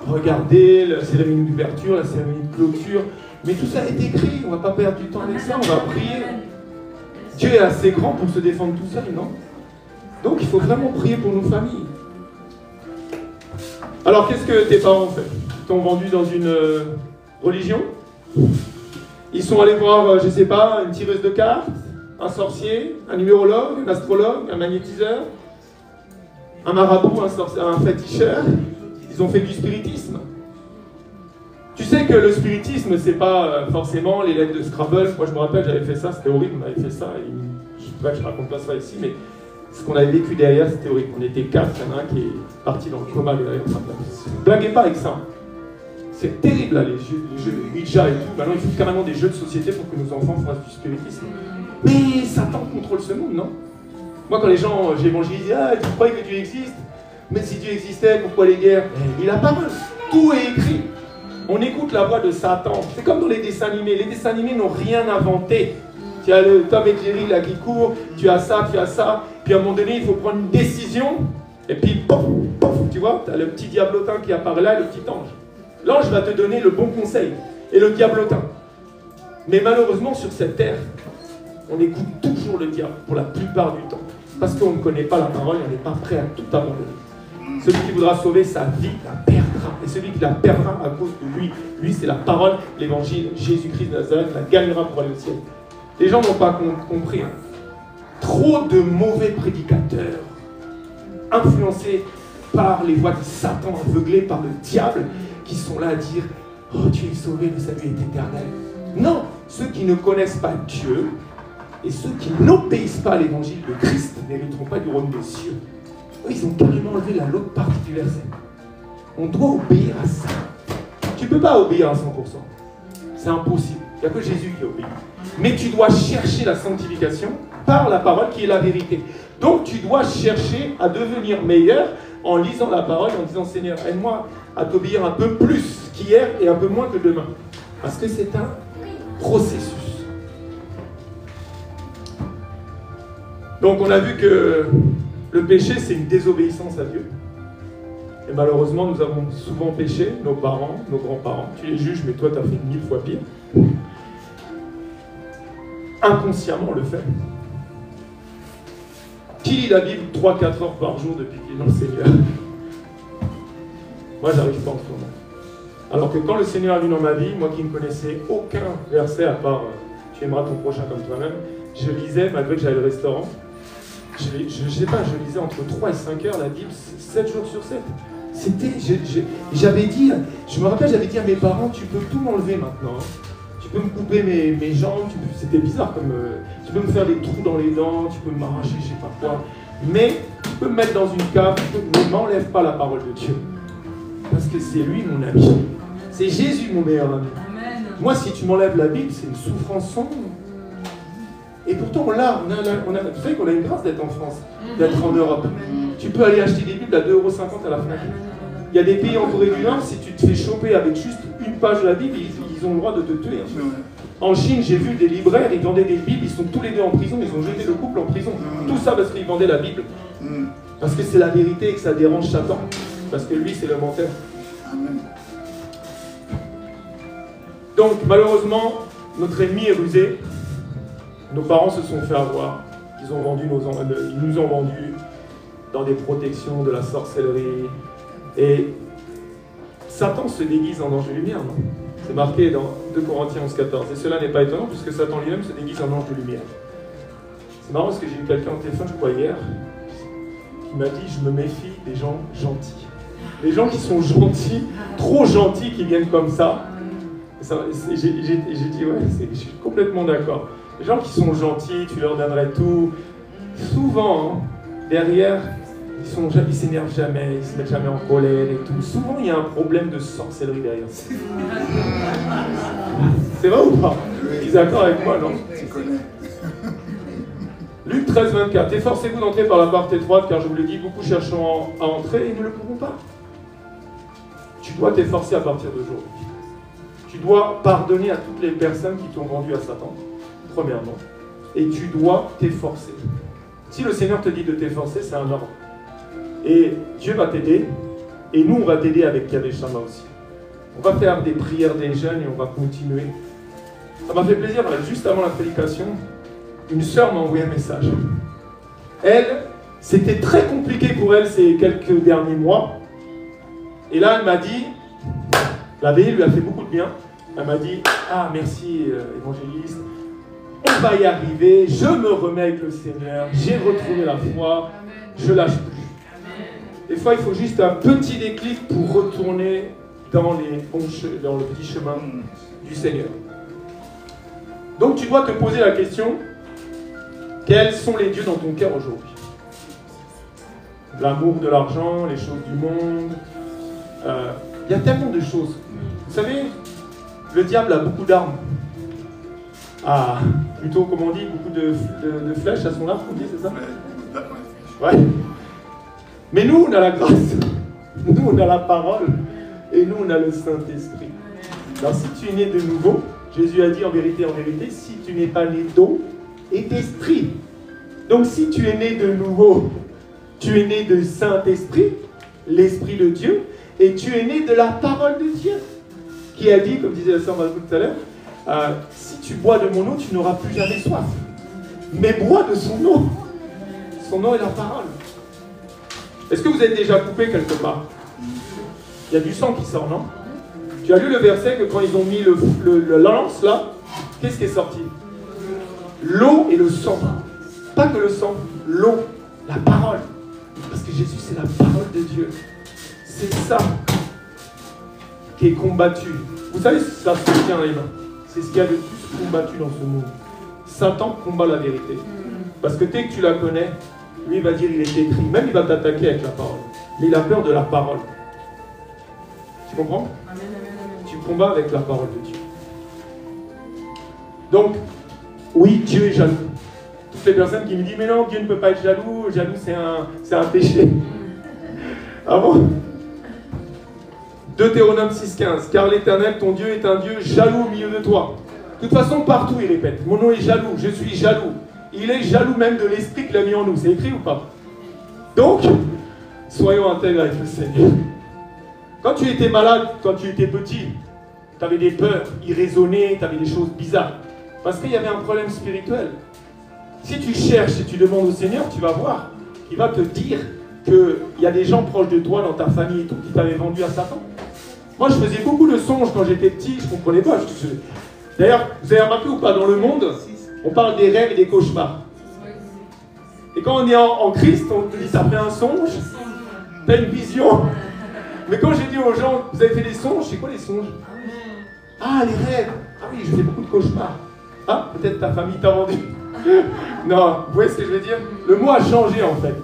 regardez, la cérémonie d'ouverture, la cérémonie de clôture. Mais tout ça est écrit. On ne va pas perdre du temps avec ça. On va prier. Dieu est assez grand pour se défendre tout seul, non? Donc il faut vraiment prier pour nos familles. Alors qu'est-ce que tes parents ont fait? Ils t'ont vendu dans une religion? Ils sont allés voir, je ne sais pas, une tireuse de cartes, un sorcier, un numérologue, un astrologue, un magnétiseur, un marabout, un féticheur. Ils ont fait du spiritisme. Tu sais que le spiritisme, c'est pas forcément les lettres de Scrabble. Moi je me rappelle, j'avais fait ça, c'était horrible, on avait fait ça. Et je sais pas que je raconte pas ça ici, mais ce qu'on avait vécu derrière, c'était horrible. On était 4, il y en a un qui est parti dans le coma derrière. Ne blaguez pas avec ça. C'est terrible là, les jeux Ouija et tout. Maintenant, il faut carrément des jeux de société pour que nos enfants fassent du spiritisme. Mais Satan contrôle ce monde, non? Moi, quand les gens, j'évangélise, ah, tu crois que Dieu existe? Mais si Dieu existait, pourquoi les guerres? Il a parole. Tout est écrit. On écoute la voix de Satan. C'est comme dans les dessins animés. Les dessins animés n'ont rien inventé. Tu as le Tom et Jerry là qui court, tu as ça, puis à un moment donné, il faut prendre une décision, et puis pouf, pouf, tu vois, tu as le petit diablotin qui apparaît là, le petit ange. L'ange va te donner le bon conseil, et le diablotin. Mais malheureusement, sur cette terre, on écoute toujours le diable, pour la plupart du temps, parce qu'on ne connaît pas la parole, et on n'est pas prêt à tout abandonner. Celui qui voudra sauver sa vie la perdra, et celui qui la perdra à cause de lui c'est la parole, l'évangile, Jésus-Christ de Nazareth, la gagnera pour aller au ciel. Les gens n'ont pas compris. Hein. Trop de mauvais prédicateurs, influencés par les voix de Satan, aveuglés par le diable, qui sont là à dire « Oh, tu es sauvé, le salut est éternel ». Non, ceux qui ne connaissent pas Dieu et ceux qui n'obéissent pas à l'évangile de Christ n'hériteront pas du royaume des cieux. Eux, ils ont carrément enlevé l'autre partie du verset. On doit obéir à ça. Tu ne peux pas obéir à 100%. C'est impossible. Il n'y a que Jésus qui obéit. Mais tu dois chercher la sanctification par la parole qui est la vérité. Donc tu dois chercher à devenir meilleur en lisant la parole, en disant Seigneur, aide-moi à t'obéir un peu plus qu'hier et un peu moins que demain. Parce que c'est un processus. Donc on a vu que le péché, c'est une désobéissance à Dieu. Et malheureusement, nous avons souvent péché, nos parents, nos grands-parents. Tu les juges, mais toi, tu as fait 1000 fois pire. Inconsciemment, on le fait. Qui lit la Bible 3-4 heures par jour depuis qu'il est dans le Seigneur? Moi, j'arrive pas en ce moment. Alors que quand le Seigneur est venu dans ma vie, moi qui ne connaissais aucun verset à part tu aimeras ton prochain comme toi-même, je lisais, malgré que j'allais au restaurant, je sais pas, je lisais entre 3 et 5 heures la Bible, 7 jours sur 7. C'était, j'avais dit, je me rappelle, j'avais dit à mes parents, tu peux tout m'enlever maintenant. Tu peux me couper mes jambes, c'était bizarre comme, tu peux me faire des trous dans les dents, tu peux m'arracher, je sais pas quoi. Mais tu peux me mettre dans une cave, ne m'enlève pas la parole de Dieu. Parce que c'est lui mon ami. C'est Jésus mon meilleur ami. Amen. Moi, si tu m'enlèves la Bible, c'est une souffrance sans nom. Et pourtant, vous savez qu'on a une grâce d'être en France, d'être en Europe. Tu peux aller acheter des Bibles à 2,50 € à la Fnac. Il y a des pays en Corée du Nord, si tu te fais choper avec juste une page de la Bible, ils ont le droit de te tuer. En Chine, j'ai vu des libraires, ils vendaient des Bibles, ils sont tous les deux en prison, ils ont jeté le couple en prison. Tout ça parce qu'ils vendaient la Bible. Parce que c'est la vérité et que ça dérange Satan. Parce que lui, c'est le menteur. Donc, malheureusement, notre ennemi est rusé. Nos parents se sont fait avoir. Ils nous ont vendus dans des protections, de la sorcellerie. Et Satan se déguise en ange de lumière, non? C'est marqué dans 2 Corinthiens 11-14. Et cela n'est pas étonnant, puisque Satan lui-même se déguise en ange de lumière. C'est marrant parce que j'ai eu quelqu'un au téléphone, je crois hier, qui m'a dit, je me méfie des gens gentils. Les gens qui sont gentils, trop gentils, qui viennent comme ça. J'ai dit, ouais, je suis complètement d'accord. Les gens qui sont gentils, tu leur donnerais tout. Souvent, hein, derrière, Ils s'énervent jamais, ils se mettent jamais en colère et tout. Souvent, il y a un problème de sorcellerie derrière. C'est vrai ou pas? Tu es d'accord avec moi, non? Luc 13, 24. Efforcez-vous d'entrer par la porte étroite, car je vous le dis, beaucoup chercheront à entrer et ne le pourront pas. Tu dois t'efforcer à partir d'aujourd'hui. Tu dois pardonner à toutes les personnes qui t'ont vendu à Satan, premièrement. Et tu dois t'efforcer. Si le Seigneur te dit de t'efforcer, c'est un ordre. Et Dieu va t'aider, et nous on va t'aider avec Yahvé Shama aussi. On va faire des prières des jeunes et on va continuer. Ça m'a fait plaisir, juste avant la prédication, une sœur m'a envoyé un message. Elle, c'était très compliqué pour elle ces quelques derniers mois. Et là elle m'a dit, la veille lui a fait beaucoup de bien. Elle m'a dit, ah merci évangéliste, on va y arriver, je me remets avec le Seigneur, j'ai retrouvé la foi, je lâche plus. Des fois, il faut juste un petit déclic pour retourner dans le petit chemin du Seigneur. Donc, tu dois te poser la question, quels sont les dieux dans ton cœur aujourd'hui? L'amour de l'argent, les choses du monde. Il y a tellement de choses. Vous savez, le diable a beaucoup d'armes. Ah, plutôt, comme on dit, beaucoup de flèches à son arc, on dit, c'est ça? Ouais. Mais nous, on a la grâce, nous, on a la parole, et nous, on a le Saint-Esprit. Alors, si tu es né de nouveau, Jésus a dit en vérité, si tu n'es pas né d'eau et d'esprit. Donc, si tu es né de nouveau, tu es né de Saint-Esprit, l'Esprit de Dieu, et tu es né de la parole de Dieu, qui a dit, comme disait la sœur Malkou tout à l'heure, si tu bois de mon eau, tu n'auras plus jamais soif. Mais bois de son eau. Son eau est la parole. Est-ce que vous êtes déjà coupé quelque part? Il y a du sang qui sort, non? Tu as lu le verset que quand ils ont mis le lance là, qu'est-ce qui est sorti? L'eau et le sang. Pas que le sang, l'eau, la parole. Parce que Jésus, c'est la parole de Dieu. C'est ça qui est combattu. Vous savez, ça se tient les mains. C'est ce qu'il y a de plus combattu dans ce monde. Satan combat la vérité. Parce que dès que tu la connais, lui il va dire il est écrit. Même il va t'attaquer avec la parole. Mais il a peur de la parole. Tu comprends? Amen, amen, amen. Tu combats avec la parole de Dieu. Donc, oui, Dieu est jaloux. Toutes les personnes qui me disent mais non, Dieu ne peut pas être jaloux. Jaloux c'est un péché. Ah bon? Deutéronome 6,15. Car l'Éternel, ton Dieu, est un Dieu jaloux au milieu de toi. De toute façon, partout il répète. Mon nom est jaloux, je suis jaloux. Il est jaloux même de l'esprit qu'il a mis en nous. C'est écrit ou pas? Donc, soyons intègres avec le Seigneur. Quand tu étais malade, quand tu étais petit, tu avais des peurs irraisonnées, tu avais des choses bizarres. Parce qu'il y avait un problème spirituel. Si tu cherches, si tu demandes au Seigneur, tu vas voir. Il va te dire qu'il y a des gens proches de toi, dans ta famille et tout, qui t'avaient vendu à Satan. Moi, je faisais beaucoup de songes quand j'étais petit, je ne comprenais pas. D'ailleurs, vous avez remarqué ou pas, dans le monde, on parle des rêves et des cauchemars. Et quand on est en Christ, on te dit ça fait un songe, t'as une vision. Mais quand j'ai dit aux gens, vous avez fait des songes, c'est quoi les songes? Ah, les rêves. Ah oui, je fais beaucoup de cauchemars. Ah, peut-être ta famille t'a vendu. Non, vous voyez ce que je veux dire? Le mot a changé en fait.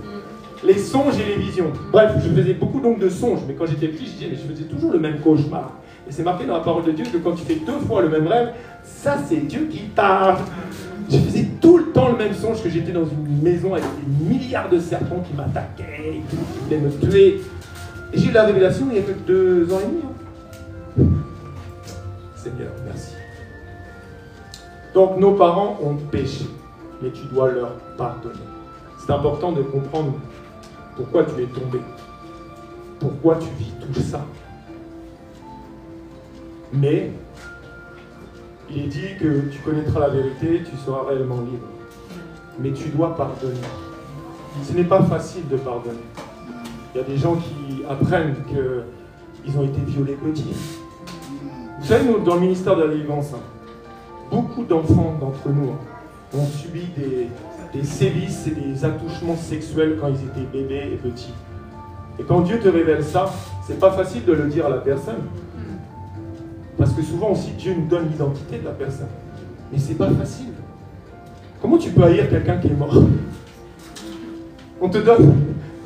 Les songes et les visions. Bref, je faisais beaucoup donc de songes, mais quand j'étais petit, je disais, mais je faisais toujours le même cauchemar. Et c'est marqué dans la parole de Dieu que quand tu fais 2 fois le même rêve, ça c'est Dieu qui parle. Je faisais tout le temps le même songe, que j'étais dans une maison avec des milliards de serpents qui m'attaquaient, et qui voulaient me tuer. Et j'ai eu la révélation il y a que 2 ans et demi. Hein. Seigneur, merci. Donc nos parents ont péché, mais tu dois leur pardonner. C'est important de comprendre pourquoi tu es tombé, pourquoi tu vis tout ça. Mais il est dit que tu connaîtras la vérité, tu seras réellement libre. Mais tu dois pardonner. Ce n'est pas facile de pardonner. Il y a des gens qui apprennent qu'ils ont été violés petits. Vous savez, nous, dans le ministère de la délivrance, beaucoup d'enfants d'entre nous ont subi des sévices et des attouchements sexuels quand ils étaient bébés et petits. Et quand Dieu te révèle ça, c'est pas facile de le dire à la personne. Parce que souvent aussi, Dieu nous donne l'identité de la personne. Mais c'est pas facile. Comment tu peux haïr quelqu'un qui est mort? On te donne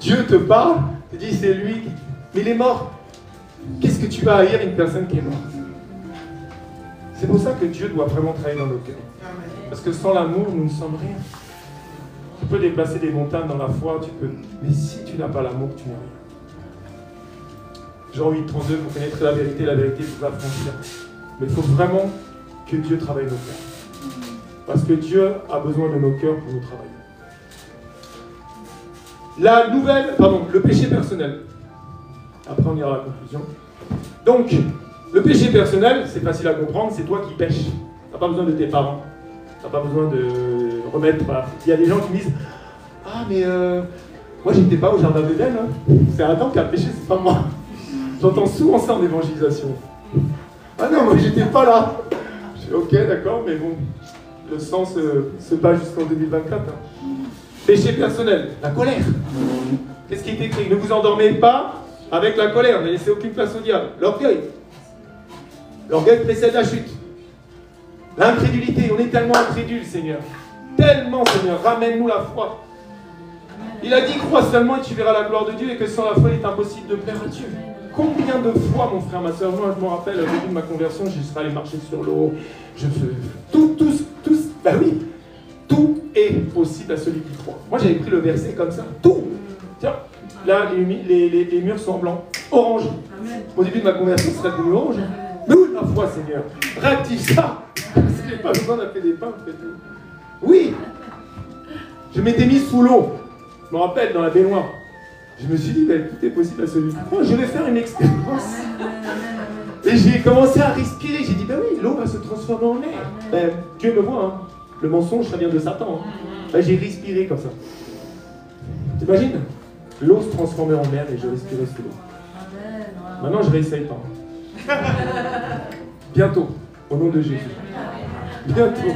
Dieu te parle, te dit c'est lui, mais il est mort. Qu'est-ce que tu vas haïr une personne qui est morte? C'est pour ça que Dieu doit vraiment travailler dans nos cœurs. Parce que sans l'amour, nous ne sommes rien. Tu peux déplacer des montagnes dans la foi, tu peux. Mais si tu n'as pas l'amour, tu n'es rien. Jean 8,32, vous connaîtrez la vérité vous affranchira. Mais il faut vraiment que Dieu travaille nos cœurs. Parce que Dieu a besoin de nos cœurs pour nous travailler. Le péché personnel. Après, on ira à la conclusion. Donc, le péché personnel, c'est facile à comprendre, c'est toi qui pêches. Tu n'as pas besoin de tes parents. Tu n'as pas besoin de remettre. Voilà. Il y a des gens qui me disent ah, mais moi, j'étais pas au jardin d'Éden. Hein. C'est Adam qui a péché, c'est pas moi. J'entends souvent ça en évangélisation. Ah non, moi, j'étais pas là. Je dis ok, d'accord, mais bon, le sang se bat jusqu'en 2024. Hein. Péché personnel, la colère. Qu'est-ce qui est écrit? Ne vous endormez pas avec la colère, ne laissez aucune place au diable. L'orgueil. L'orgueil précède la chute. L'incrédulité, on est tellement incrédule, Seigneur. Tellement, Seigneur, ramène-nous la foi. Il a dit, crois seulement et tu verras la gloire de Dieu et que sans la foi, il est impossible de plaire à Dieu. Combien de fois, mon frère, ma soeur, moi je me rappelle, au début de ma conversion, je serais allé marcher sur l'eau. Ben oui, tout est possible à celui qui croit. Moi j'avais pris le verset comme ça, tout. Tiens, là les murs sont blancs, orange. Au début de ma conversion, ce serait devenu orange. Mais où la foi, Seigneur? Réactive ça. Parce que j'ai pas besoin d'appeler des peintres et tout. Oui, je m'étais mis sous l'eau. Je me rappelle, dans la baignoire. Je me suis dit, ben, tout est possible à celui qui croit. Je vais faire une expérience. Et j'ai commencé à respirer. J'ai dit, ben oui, l'eau va se transformer en air. Ben, Dieu me voit, hein. Le mensonge, ça vient de Satan. Hein. Ben, j'ai respiré comme ça. T'imagines? L'eau se transformait en air et je respirais sous l'eau. Maintenant, je réessaye pas. Bientôt, au nom de Jésus. Bientôt.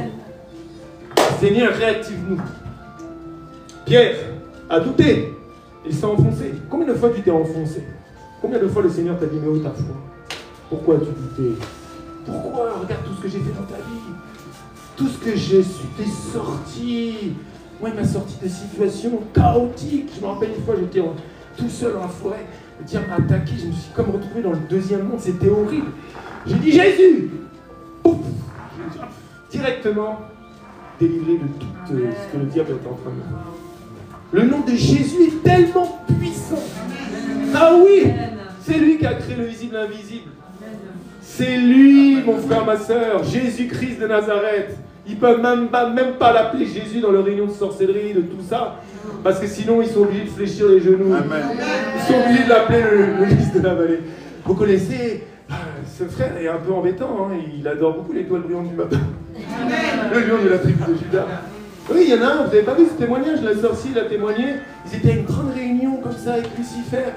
Seigneur, réactive-nous. Pierre a douté. Il s'est enfoncé. Combien de fois tu t'es enfoncé? Combien de fois le Seigneur t'a dit, mais où ta foi? Pourquoi tu doutais? Pourquoi? Regarde tout ce que j'ai fait dans ta vie. Tout ce que je suis sorti. Moi, il m'a sorti de situations chaotiques. Je me rappelle une fois, j'étais tout seul dans la forêt. Le diable m'a attaqué. Je me suis comme retrouvé dans le deuxième monde. C'était horrible. J'ai dit, Jésus! Ouf. Directement délivré de tout ce que le diable était en train de faire. Le nom de Jésus est tellement puissant. Ah oui, c'est lui qui a créé le visible et l'invisible. C'est lui, mon frère, ma soeur, Jésus-Christ de Nazareth. Ils ne peuvent même pas l'appeler Jésus dans leur réunion de sorcellerie, de tout ça. Parce que sinon, ils sont obligés de fléchir les genoux. Amen. Ils sont obligés de l'appeler le lys de la vallée. Vous connaissez, ce frère est un peu embêtant. Hein, il adore beaucoup l'étoile brillante du matin. Le lion de la tribu de Judas. Oui, il y en a un, vous n'avez pas vu ce témoignage, la sorcière il a témoigné, ils étaient à une grande réunion comme ça avec Lucifer,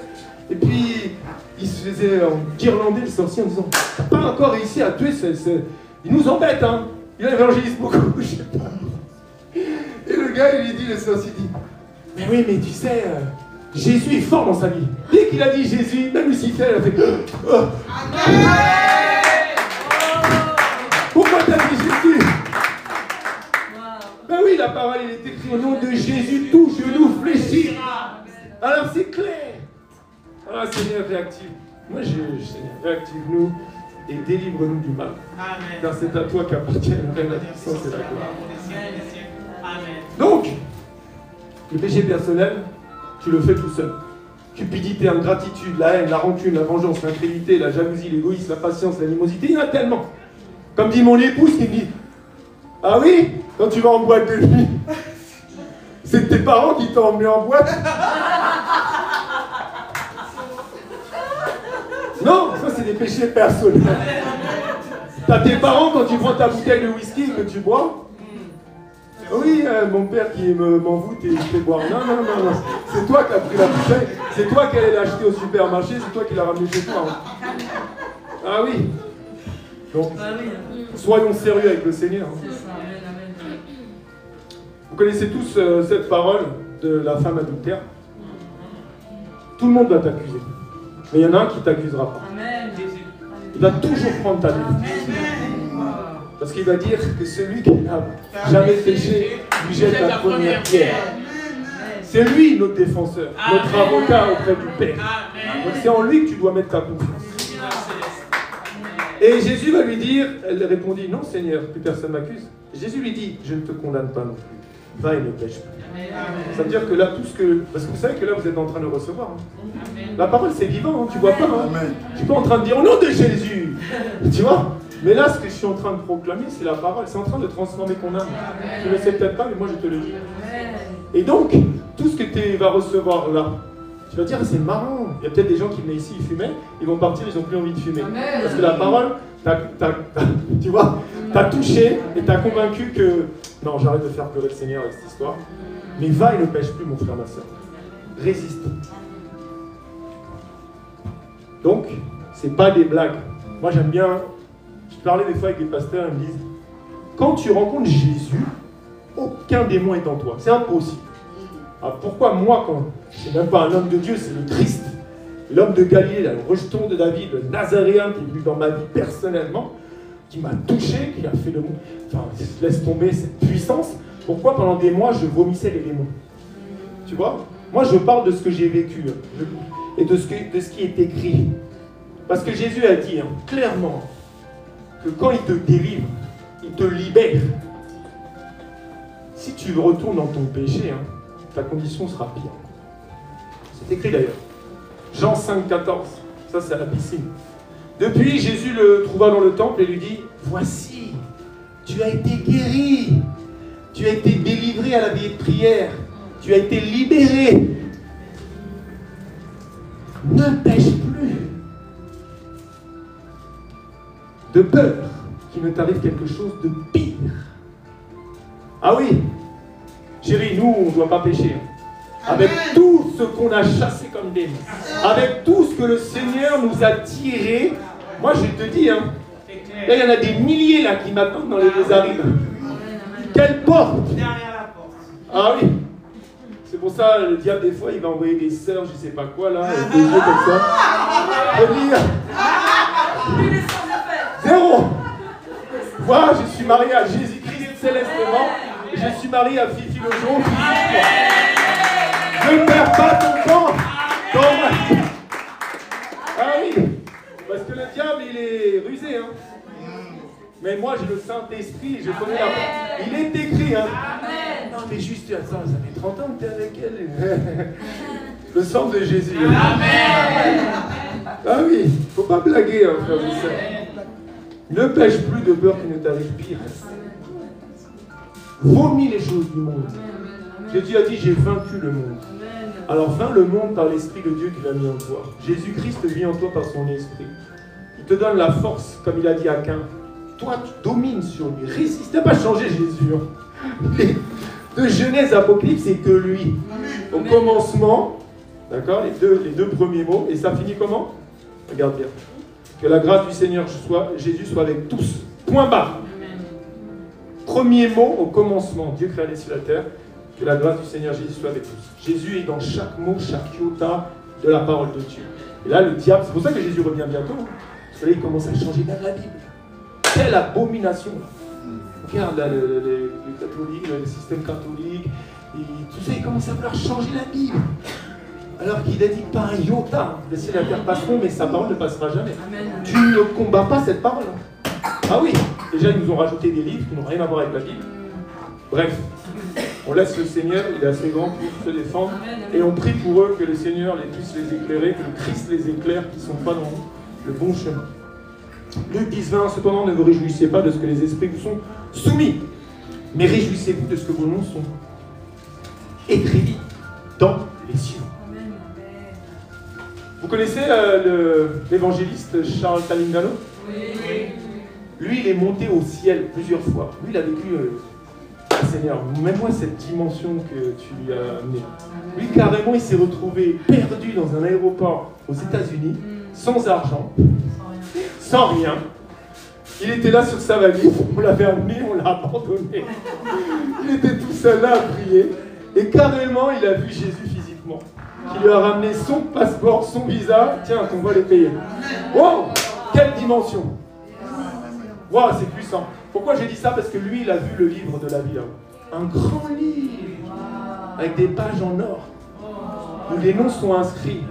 et puis il se faisait guirlander le sorcier en disant « T'as pas encore réussi à tuer, il nous embête, hein, il évangélise beaucoup, je sais pas. » Et le gars, il lui dit, le sorcier dit « Mais oui, mais tu sais, Jésus est fort dans sa vie. » Dès qu'il a dit Jésus, même Lucifer, il a fait « Oh. Pourquoi t'as dit Jésus ?» Ben oui, la parole, il est écrit au nom de Jésus, tout genou fléchit. Alors c'est clair. Alors Seigneur, réactive. Moi, Seigneur, réactive-nous et délivre-nous du mal. Amen. Car c'est à toi qu'appartient le règne, la puissance et la gloire. Amen. Donc, le péché personnel, tu le fais tout seul. Cupidité, ingratitude, la haine, la rancune, la vengeance, l'incrédulité, la jalousie, l'égoïsme, la patience, l'animosité, il y en a tellement. Comme dit mon épouse qui me dit, ah oui, quand tu vas en boîte de nuit, c'est tes parents qui t'ont emmené en boîte. Non, ça c'est des péchés personnels. T'as tes parents quand tu prends ta bouteille de whisky que tu bois. Oui, mon père qui m'envoûte et il fait boire. Non, non, non, non. C'est toi qui as pris la bouteille, c'est toi qui allais l'acheter au supermarché, c'est toi qui l'as ramené chez toi. Ah oui. Donc, soyons sérieux avec le Seigneur. Vous connaissez tous cette parole de la femme adultère. Tout le monde va t'accuser. Mais il y en a un qui ne t'accusera pas. Il va toujours prendre ta défense. Parce qu'il va dire que celui qui n'a jamais péché lui jette la première pierre. C'est lui notre défenseur, notre avocat auprès du Père. Donc c'est en lui que tu dois mettre ta confiance. Et Jésus va lui dire, elle répondit, non Seigneur, plus personne m'accuse. Jésus lui dit, je ne te condamne pas non plus. Va et ne pêche plus. Ça veut dire que là, tout ce que... Parce que vous savez que là, vous êtes en train de recevoir. Hein. La parole, c'est vivant, hein, tu vois pas. Hein. Je ne suis pas en train de dire, au nom de Jésus. Tu vois. Mais là, ce que je suis en train de proclamer, c'est la parole. C'est en train de transformer ton âme. Tu ne le sais peut-être pas, mais moi, je te le dis. Et donc, tout ce que tu vas recevoir là, tu vas dire, c'est marrant. Il y a peut-être des gens qui venaient ici, ils fumaient, ils vont partir, ils n'ont plus envie de fumer. Parce que la parole, tu vois, t'as touché et t'as convaincu que non, j'arrête de faire pleurer le Seigneur avec cette histoire. Mais va et ne pêche plus, mon frère, ma soeur. Résiste. Donc, c'est pas des blagues. Moi, j'aime bien. Je parlais des fois avec des pasteurs, ils me disent, quand tu rencontres Jésus, aucun démon est en toi. C'est impossible. Alors pourquoi moi, quand c'est même pas un homme de Dieu, c'est le Christ, l'homme de Galilée, le rejeton de David, le Nazaréen qui est venu dans ma vie personnellement, qui m'a touché, qui a fait le monde. Enfin, laisse tomber cette puissance. Pourquoi pendant des mois je vomissais les démons? Tu vois? Moi je parle de ce que j'ai vécu et de ce qui est écrit. Parce que Jésus a dit clairement que quand il te délivre, il te libère. Si tu retournes dans ton péché, ta condition sera pire. C'est écrit d'ailleurs. Jean 5, 14. Ça, c'est à la piscine. Depuis, Jésus le trouva dans le temple et lui dit, voici, tu as été guéri. Tu as été délivré à la vie de prière. Tu as été libéré. Ne pêche plus. De peur qu'il ne t'arrive quelque chose de pire. Ah oui, chérie, nous, on ne doit pas pécher. Avec tout ce qu'on a chassé comme démons, avec tout ce que le Seigneur nous a tiré, moi je te dis, là il y en a des milliers là qui m'attendent dans les Arides. Quelle porte? Ah oui. C'est pour ça, le diable des fois, il va envoyer des sœurs, je sais pas quoi là, avec des yeux comme ça. Zéro. Moi, je suis marié à Jésus-Christ célestement. Je suis marié à Fifi le jour. Ne perds pas ton temps. Ah oui. Parce que le diable, il est rusé. Mais moi, j'ai le Saint-Esprit. Je connais la... Il est écrit. Non, mais juste, attends, ça fait 30 ans que tu es avec elle. Le sang de Jésus. Amen. Ah oui. Faut pas blaguer, frère et sœur. Ne pêche plus de peur qu'il ne t'arrive pire. Vomis les choses du monde. Jésus a dit, j'ai vaincu le monde. Alors vainc le monde par l'Esprit de Dieu qu'il a mis en toi. Jésus-Christ vit en toi par son Esprit. Il te donne la force, comme il a dit à Cain. Toi, tu domines sur lui. Résiste. N'a pas changé Jésus. De Genèse Apocalypse, c'est que lui. Au commencement, d'accord, les deux premiers mots, et ça finit comment? Regarde bien. Que la grâce du Seigneur Jésus soit avec tous. Point barre. Premier mot au commencement. Dieu créa les cieux et la terre. Que la grâce du Seigneur Jésus soit avec tous. Jésus est dans chaque mot, chaque iota de la parole de Dieu. Et là, le diable, c'est pour ça que Jésus revient bientôt. Parce que là, il commence à changer même la Bible. Quelle abomination. Regarde là, les catholiques, le système catholique, tout ça, il commence à vouloir changer la Bible. Alors qu'il a dit pas un iota. Les cieux et la terre passeront, mais sa parole ne passera jamais. Amen. Tu ne combats pas cette parole. Ah oui, déjà ils nous ont rajouté des livres qui n'ont rien à voir avec la Bible. Bref, on laisse le Seigneur, il est assez grand pour se défendre. Et on prie pour eux que le Seigneur puisse les éclairer, que le Christ les éclaire, qu'ils ne sont pas dans le bon chemin. Luc 10, 20, cependant ne vous réjouissez pas de ce que les esprits vous sont soumis, mais réjouissez-vous de ce que vos noms sont écrits dans les cieux. Vous connaissez l'évangéliste Charles Talingano? Oui. Lui, il est monté au ciel plusieurs fois. Lui, il a vécu, Seigneur, mets-moi cette dimension que tu lui as amenée. Lui, carrément, il s'est retrouvé perdu dans un aéroport aux États-Unis, sans argent, sans rien. Il était là sur sa valise, on l'avait amené, on l'a abandonné. Il était tout seul là à prier. Et carrément, il a vu Jésus physiquement. Qui lui a ramené son passeport, son visa. Tiens, ton vol est payé. Wow! Quelle dimension! Wow, c'est puissant. Pourquoi j'ai dit ça? Parce que lui, il a vu le livre de la vie. Un grand livre. avec des pages en or, où les noms sont inscrits.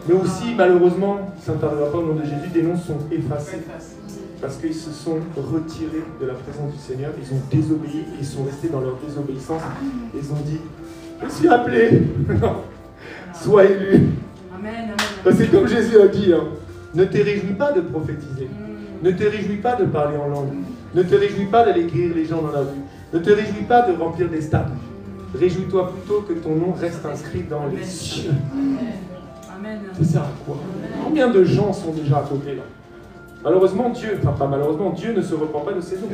Mais aussi, malheureusement, ça ne t'arrivera pas au nom de Jésus, des noms sont effacés. Parce qu'ils se sont retirés de la présence du Seigneur, ils ont désobéi, ils sont restés dans leur désobéissance. Ils ont dit, je suis appelé, sois élu. Amen. C'est comme Jésus a dit, hein, ne te réjouis pas de prophétiser, ne te réjouis pas de parler en langue, ne te réjouis pas d'aller guérir les gens dans la rue, ne te réjouis pas de remplir des stades. Réjouis-toi plutôt que ton nom reste inscrit dans les cieux. Ça sert à quoi? Combien de gens sont déjà à côté là? Malheureusement, Dieu, enfin pas malheureusement, Dieu ne se reprend pas de ses noms.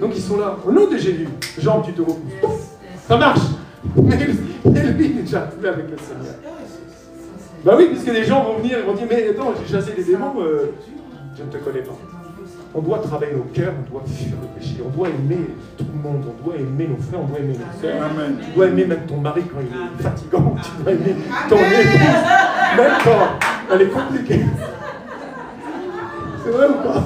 Donc ils sont là. Au nom de Jésus, Jean, tu te repousses. Pouf, ça marche. Mais lui, il est déjà plus avec le Seigneur. Bah oui, puisque les gens vont venir et vont dire, mais attends, j'ai chassé des démons, je ne te connais pas. On doit travailler nos cœurs, on doit fuir le péché, on doit aimer tout le monde, on doit aimer nos frères, on doit aimer nos sœurs. Tu dois aimer même ton mari quand il est fatigant, tu dois aimer ton épouse, même quand elle est compliquée. C'est vrai ou pas?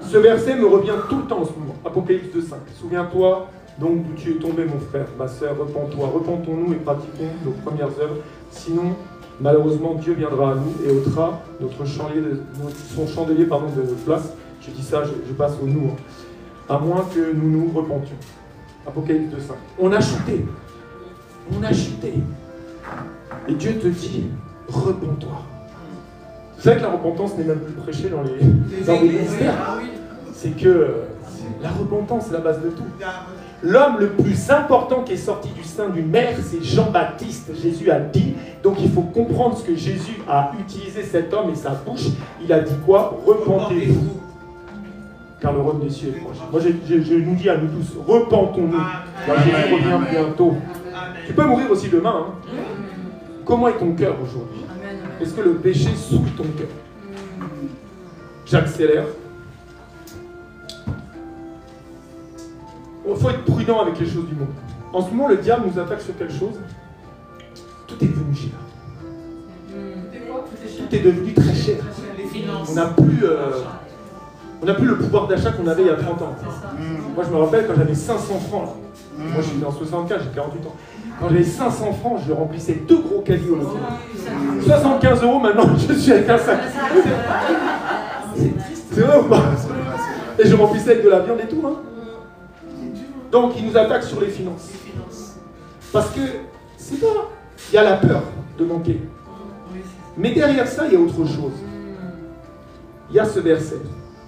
Ce verset me revient tout le temps en ce moment. Apocalypse 2:5. Souviens-toi donc d'où tu es tombé, mon frère, ma sœur, repens-toi, repentons-nous et pratiquons nos premières œuvres. Sinon, malheureusement, Dieu viendra à nous et ôtera son chandelier de notre place. Je dis ça, je passe au nous. À moins que nous nous repentions. Apocalypse 2:5. On a chuté. On a chuté. Et Dieu te dit, repens-toi. Vous savez que la repentance n'est même plus prêchée dans les ministères. C'est que la repentance, c'est la base de tout. L'homme le plus important qui est sorti du sein d'une mère, c'est Jean-Baptiste. Jésus a dit, donc il faut comprendre ce que Jésus a utilisé cet homme et sa bouche. Il a dit quoi? Repentez-vous, car le royaume des cieux est proche. Moi, je nous dis à nous tous, repentons-nous, car Jésus revient bientôt. Tu peux mourir aussi demain. Hein. Comment est ton cœur aujourd'hui? Est-ce que le péché souille ton cœur? J'accélère. Il faut être prudent avec les choses du monde. En ce moment, le diable nous attaque sur quelque chose. Tout est devenu cher. Tout est devenu très cher. On n'a plus le pouvoir d'achat qu'on avait il y a 30 ans. Moi, je me rappelle quand j'avais 500 francs. Là. Moi, je suis né en 75, j'ai 48 ans. Quand j'avais 500 francs, je remplissais 2 gros caddie au loto. 75 €, maintenant, je suis avec un sac. C'est vrai ou pas? Et je remplissais avec de la viande et tout. Hein. Donc, il nous attaque sur les finances. Parce que, c'est pas... Il y a la peur de manquer. Mais derrière ça, il y a autre chose. Il y a ce verset.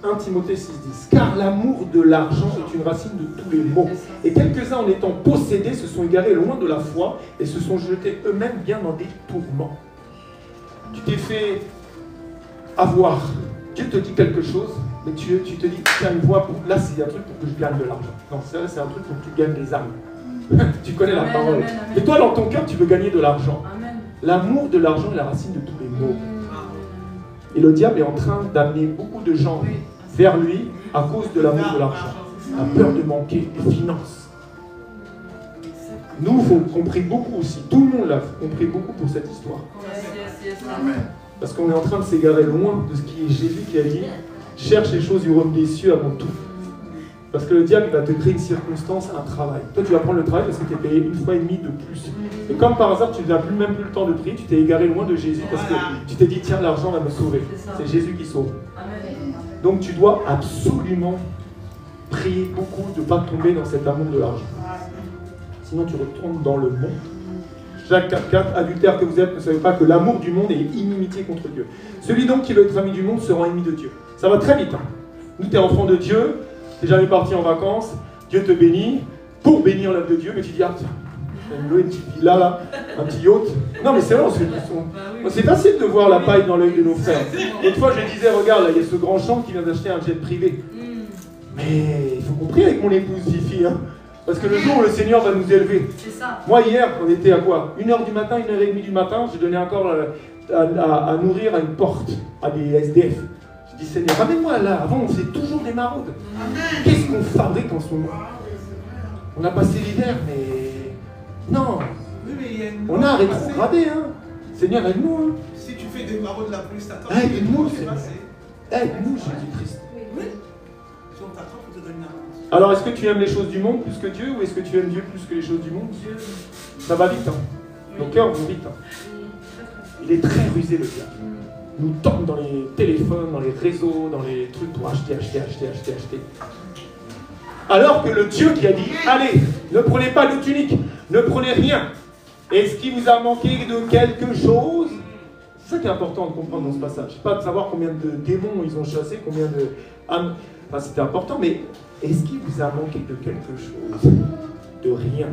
1 Timothée 6,10. Car l'amour de l'argent est une racine de tous les maux. Et quelques-uns, en étant possédés, se sont égarés loin de la foi et se sont jetés eux-mêmes bien dans des tourments. Tu t'es fait avoir. Dieu te dit quelque chose, mais tu te dis, tiens, une voix, là, c'est un truc pour que je gagne de l'argent. Non, c'est vrai, c'est un truc pour que tu gagnes des âmes. Tu connais la parole. Amen. Et toi, dans ton cœur, tu veux gagner de l'argent. L'amour de l'argent est la racine de tous les maux. Et le diable est en train d'amener beaucoup de gens vers lui à cause de l'amour de l'argent, la peur de manquer, des finances. Nous, on prie beaucoup aussi. Tout le monde l'a compris beaucoup pour cette histoire. Parce qu'on est en train de s'égarer loin de ce qui est Jésus qui a dit « Cherche les choses du royaume des cieux avant tout ». Parce que le diable, il va te créer une circonstance, un travail. Toi, tu vas prendre le travail parce que tu es payé 1,5 fois de plus. Et comme par hasard, tu n'as même plus le temps de prier, tu t'es égaré loin de Jésus parce que tu t'es dit, tiens, l'argent va me sauver. C'est Jésus qui sauve. Donc tu dois absolument prier beaucoup de ne pas tomber dans cet amour de l'argent. Sinon, tu retournes dans le monde. Jacques 4,4, adultère que vous êtes, ne savez pas que l'amour du monde est inimitié contre Dieu. Celui donc qui veut être ami du monde sera ennemi de Dieu. Ça va très vite. Hein. Nous, tu es enfant de Dieu, tu n'es jamais parti en vacances, Dieu te bénit pour bénir l'œuvre de Dieu, mais tu dis, ah tiens, je vais me louer une petite villa là, un petit yacht. Non mais c'est vrai, c'est facile de voir la paille dans l'œil de nos frères. L'autre fois, je disais, regarde, là, il y a ce grand champ qui vient d'acheter un jet privé. Mais il faut qu'on prie avec mon épouse Fifi, hein. Parce que le jour où le Seigneur va nous élever. Moi, hier, on était à quoi? 1h du matin, 1h30 du matin, j'ai donné encore à nourrir à une porte, à des SDF. Je dis, Seigneur, ramène-moi là. Avant, on faisait toujours des maraudes. Qu'est-ce qu'on fabrique en ce moment? On a passé l'hiver, mais... Non. On a rétrogradé, hein. Seigneur, aide-nous, hein. Si tu fais des maraudes la plus, t'attends. Aide-nous, Seigneur. Aide-nous, Jésus-Christ. Alors, est-ce que tu aimes les choses du monde plus que Dieu ou est-ce que tu aimes Dieu plus que les choses du monde? Ça va vite, hein. Nos cœurs vont vite. Hein. Il est très rusé, le diable. Il nous tente dans les téléphones, dans les réseaux, dans les trucs pour acheter. Alors que le Dieu qui a dit, allez, ne prenez pas de tunique, ne prenez rien. Est-ce qu'il vous a manqué de quelque chose? C'est ça qui est important de comprendre dans ce passage. Pas de savoir combien de démons ils ont chassés, combien de âmes. Enfin, c'était important, mais est-ce qu'il vous a manqué de quelque chose? De rien.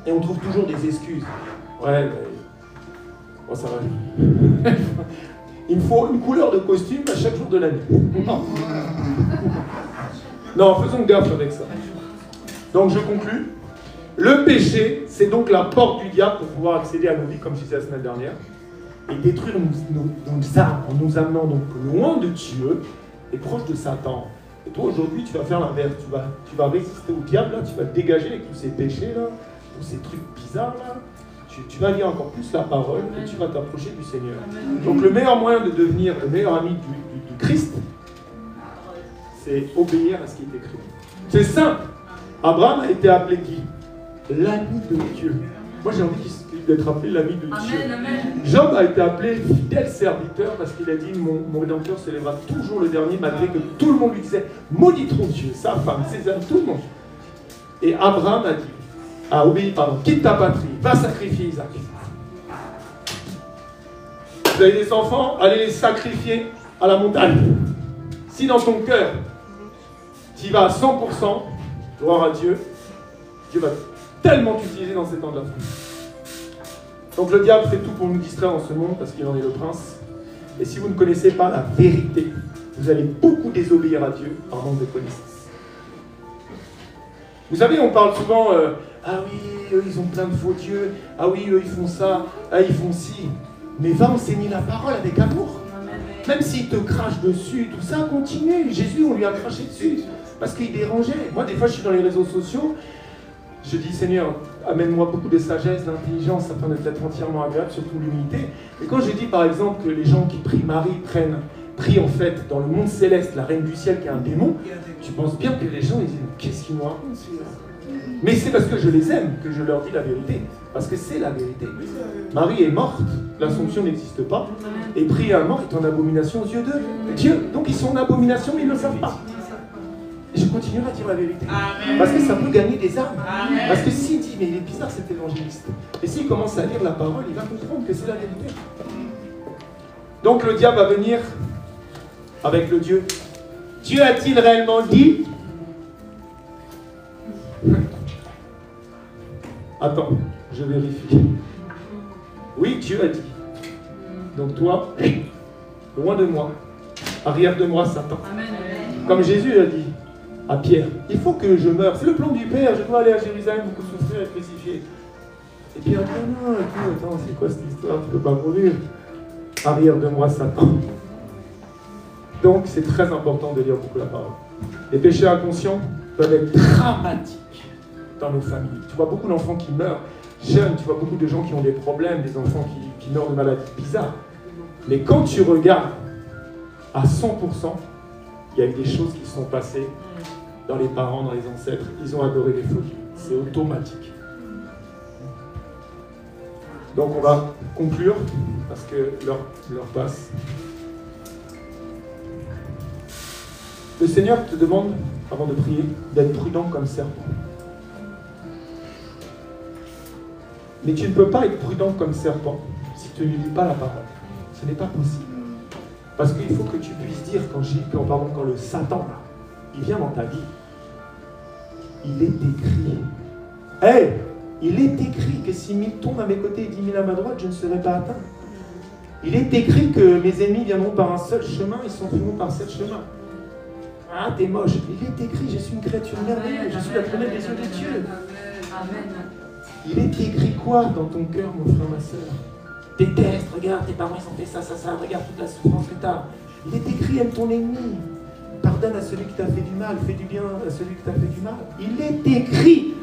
Et on trouve toujours des excuses. Ouais, mais... Bon, ça va. Il me faut une couleur de costume à chaque jour de l'année. Non, faisons gaffe avec ça. Donc, je conclus. Le péché, c'est donc la porte du diable pour pouvoir accéder à nos vies, comme je disais la semaine dernière, et détruire nos âmes en nous amenant donc loin de Dieu et proche de Satan. Et toi, aujourd'hui, tu vas faire l'inverse. Tu vas résister au diable, là, tu vas te dégager avec tous ces péchés, là, tous ces trucs bizarres, là. Tu vas lire encore plus la parole et tu vas t'approcher du Seigneur. Donc, le meilleur moyen de devenir le meilleur ami du Christ, c'est obéir à ce qui est écrit. C'est simple. Abraham a été appelé qui? L'ami de Dieu. Moi, j'ai envie d'être appelé l'ami de Dieu. Job a été appelé fidèle serviteur parce qu'il a dit mon rédempteur se lèvera toujours le dernier, malgré que tout le monde lui disait maudit ton Dieu, sa femme, ses amis, tout le monde. Et Abraham a obéi, pardon, quitte ta patrie, va sacrifier Isaac. Vous avez des enfants, allez les sacrifier à la montagne. Si dans ton cœur, tu y vas à 100%, gloire à Dieu, Dieu va tellement t'utiliser dans ces temps de la fin. Donc le diable fait tout pour nous distraire dans ce monde parce qu'il en est le prince. Et si vous ne connaissez pas la vérité, vous allez beaucoup désobéir à Dieu par manque de connaissance. Vous savez, on parle souvent, ah oui, eux ils ont plein de faux dieux, ah oui, eux ils font ça, ah ils font ci. Mais va enseigner la parole avec amour. Même s'il te crache dessus, tout ça, continue. Jésus, on lui a craché dessus parce qu'il dérangeait. Moi, des fois, je suis dans les réseaux sociaux. Je dis, Seigneur, amène-moi beaucoup de sagesse, d'intelligence, afin d'être entièrement agréable, surtout l'humilité. Et quand je dis, par exemple, que les gens qui prient Marie prient en fait dans le monde céleste, la reine du ciel qui est un démon, tu penses bien que les gens, ils disent, qu'est-ce qu'ils nous racontent celui-là? Mais c'est parce que je les aime que je leur dis la vérité. Parce que c'est la vérité. Marie est morte, l'Assomption n'existe pas, et prier un mort est en abomination aux yeux de Dieu. Donc ils sont en abomination, mais ils ne le savent pas. Et je continuerai à dire la vérité. Amen. Parce que ça peut gagner des âmes. Amen. Parce que s'il dit, mais il est bizarre cet évangéliste, et s'il commence à lire la parole, il va comprendre que c'est la vérité. Donc le diable va venir avec le Dieu. Dieu a-t-il réellement dit? Attends, je vérifie. Oui, Dieu a dit. Donc toi, loin de moi, arrière de moi, Satan. Amen. Comme Jésus a dit à Pierre, il faut que je meure. C'est le plan du Père, je dois aller à Jérusalem pour souffrir et être crucifié. Et Pierre dit, non, attends, c'est quoi cette histoire? Tu ne peux pas mourir. Arrière de moi, Satan. Donc, c'est très important de lire beaucoup la parole. Les péchés inconscients peuvent être dramatiques dans nos familles. Tu vois beaucoup d'enfants qui meurent jeunes, tu vois beaucoup de gens qui ont des problèmes, des enfants qui meurent de maladies bizarres. Mais quand tu regardes à 100%, il y a eu des choses qui sont passées dans les parents, dans les ancêtres. Ils ont adoré les faux dieux. C'est automatique. Donc on va conclure, parce que l'heure passe. Le Seigneur te demande, avant de prier, d'être prudent comme serpent. Mais tu ne peux pas être prudent comme serpent si tu ne lis pas la parole. Ce n'est pas possible. Parce qu'il faut que tu puisses dire, quand le Satan, là, il vient dans ta vie, il est écrit. Hey, il est écrit que si 1000 tombent à mes côtés et 10 000 à ma droite, je ne serai pas atteint. Il est écrit que mes ennemis viendront par un seul chemin et s'enfuiront par 7 chemins. Ah, t'es moche. Il est écrit, je suis une créature merveilleuse, je suis la première des yeux de Dieu. Amen. Il est écrit quoi dans ton cœur, mon frère, ma soeur? Déteste, regarde, tes parents ils ont fait ça, regarde toute la souffrance que tu as. Il est écrit, aime ton ennemi. Pardonne à celui qui t'a fait du mal, fais du bien à celui qui t'a fait du mal. Il est écrit.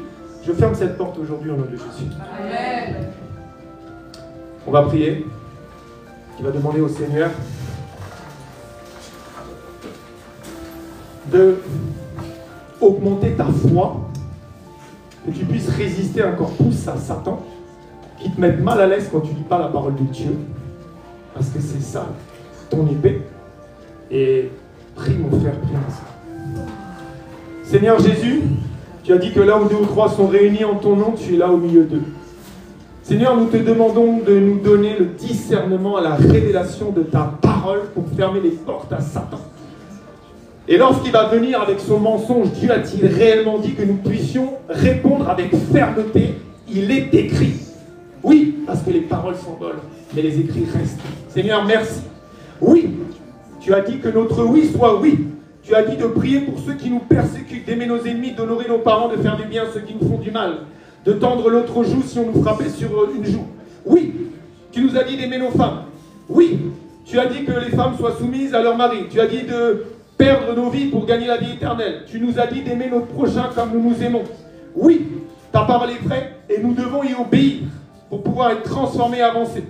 Je ferme cette porte aujourd'hui au nom de Jésus. Amen. On va prier. Il va demander au Seigneur de augmenter ta foi, que tu puisses résister encore plus à Satan, qui te mette mal à l'aise quand tu ne lis pas la parole de Dieu, parce que c'est ça, ton épée. Et prie mon frère, prie ma soeur. Seigneur Jésus, tu as dit que là où 2 ou 3 sont réunis en ton nom, tu es là au milieu d'eux. Seigneur, nous te demandons de nous donner le discernement à la révélation de ta parole pour fermer les portes à Satan. Et lorsqu'il va venir avec son mensonge, Dieu a-t-il réellement dit que nous puissions répondre avec fermeté? Il est écrit. Oui, parce que les paroles s'envolent, mais les écrits restent. Seigneur, merci. Oui, tu as dit que notre oui soit oui. Tu as dit de prier pour ceux qui nous persécutent, d'aimer nos ennemis, d'honorer nos parents, de faire du bien à ceux qui nous font du mal, de tendre l'autre joue si on nous frappait sur une joue. Oui, tu nous as dit d'aimer nos femmes. Oui, tu as dit que les femmes soient soumises à leur mari. Tu as dit de perdre nos vies pour gagner la vie éternelle. Tu nous as dit d'aimer notre prochain comme nous nous aimons. Oui, ta parole est vraie et nous devons y obéir pour pouvoir être transformés et avancer.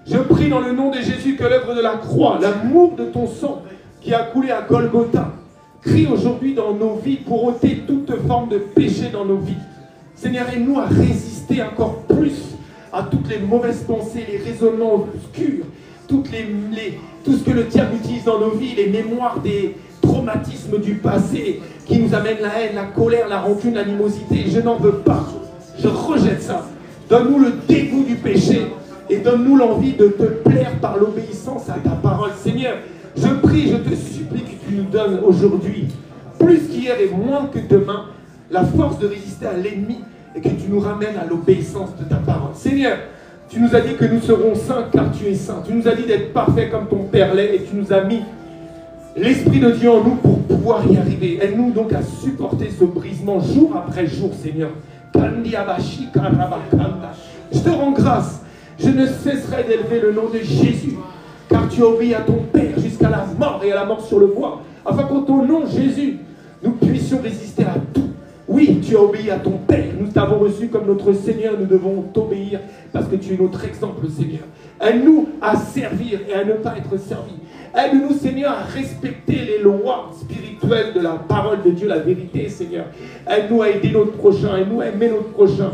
Je prie dans le nom de Jésus que l'œuvre de la croix, l'amour de ton sang qui a coulé à Golgotha, crie aujourd'hui dans nos vies pour ôter toute forme de péché dans nos vies. Seigneur, aide-nous à résister encore plus à toutes les mauvaises pensées, les raisonnements obscurs, tout ce que le diable utilise dans nos vies, les mémoires des traumatismes du passé qui nous amènent la haine, la colère, la rancune, l'animosité. Je n'en veux pas. Je rejette ça. Donne-nous le dégoût du péché et donne-nous l'envie de te plaire par l'obéissance à ta parole. Seigneur, je prie, je te supplie que tu nous donnes aujourd'hui, plus qu'hier et moins que demain, la force de résister à l'ennemi et que tu nous ramènes à l'obéissance de ta parole. Seigneur, tu nous as dit que nous serons saints car tu es saint. Tu nous as dit d'être parfaits comme ton Père l'est et tu nous as mis l'Esprit de Dieu en nous pour pouvoir y arriver. Aide-nous donc à supporter ce brisement jour après jour, Seigneur. Je te rends grâce. Je ne cesserai d'élever le nom de Jésus, car tu as obéi à ton Père jusqu'à la mort et à la mort sur le bois, afin qu'au ton nom, Jésus, nous puissions résister à tout. Oui, tu as obéi à ton Père. Nous t'avons reçu comme notre Seigneur. Nous devons t'obéir parce que tu es notre exemple, Seigneur. Aide-nous à servir et à ne pas être servis. Aide-nous, Seigneur, à respecter les lois spirituelles de la parole de Dieu, la vérité, Seigneur. Aide-nous à aider notre prochain. Aide-nous à aimer notre prochain.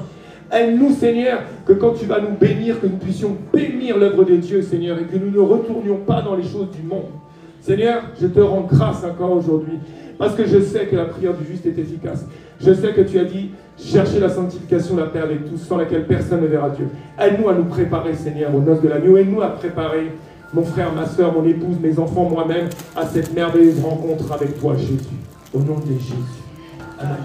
Aide-nous, Seigneur, que quand tu vas nous bénir, que nous puissions bénir l'œuvre de Dieu, Seigneur, et que nous ne retournions pas dans les choses du monde. Seigneur, je te rends grâce encore aujourd'hui, parce que je sais que la prière du juste est efficace. Je sais que tu as dit, cherchez la sanctification, la perle et tout, sans laquelle personne ne verra Dieu. Aide-nous à nous préparer, Seigneur, aux noces de l'agneau. Aide-nous à préparer mon frère, ma soeur, mon épouse, mes enfants, moi-même, à cette merveilleuse rencontre avec toi, Jésus. Au nom de Jésus. Amen.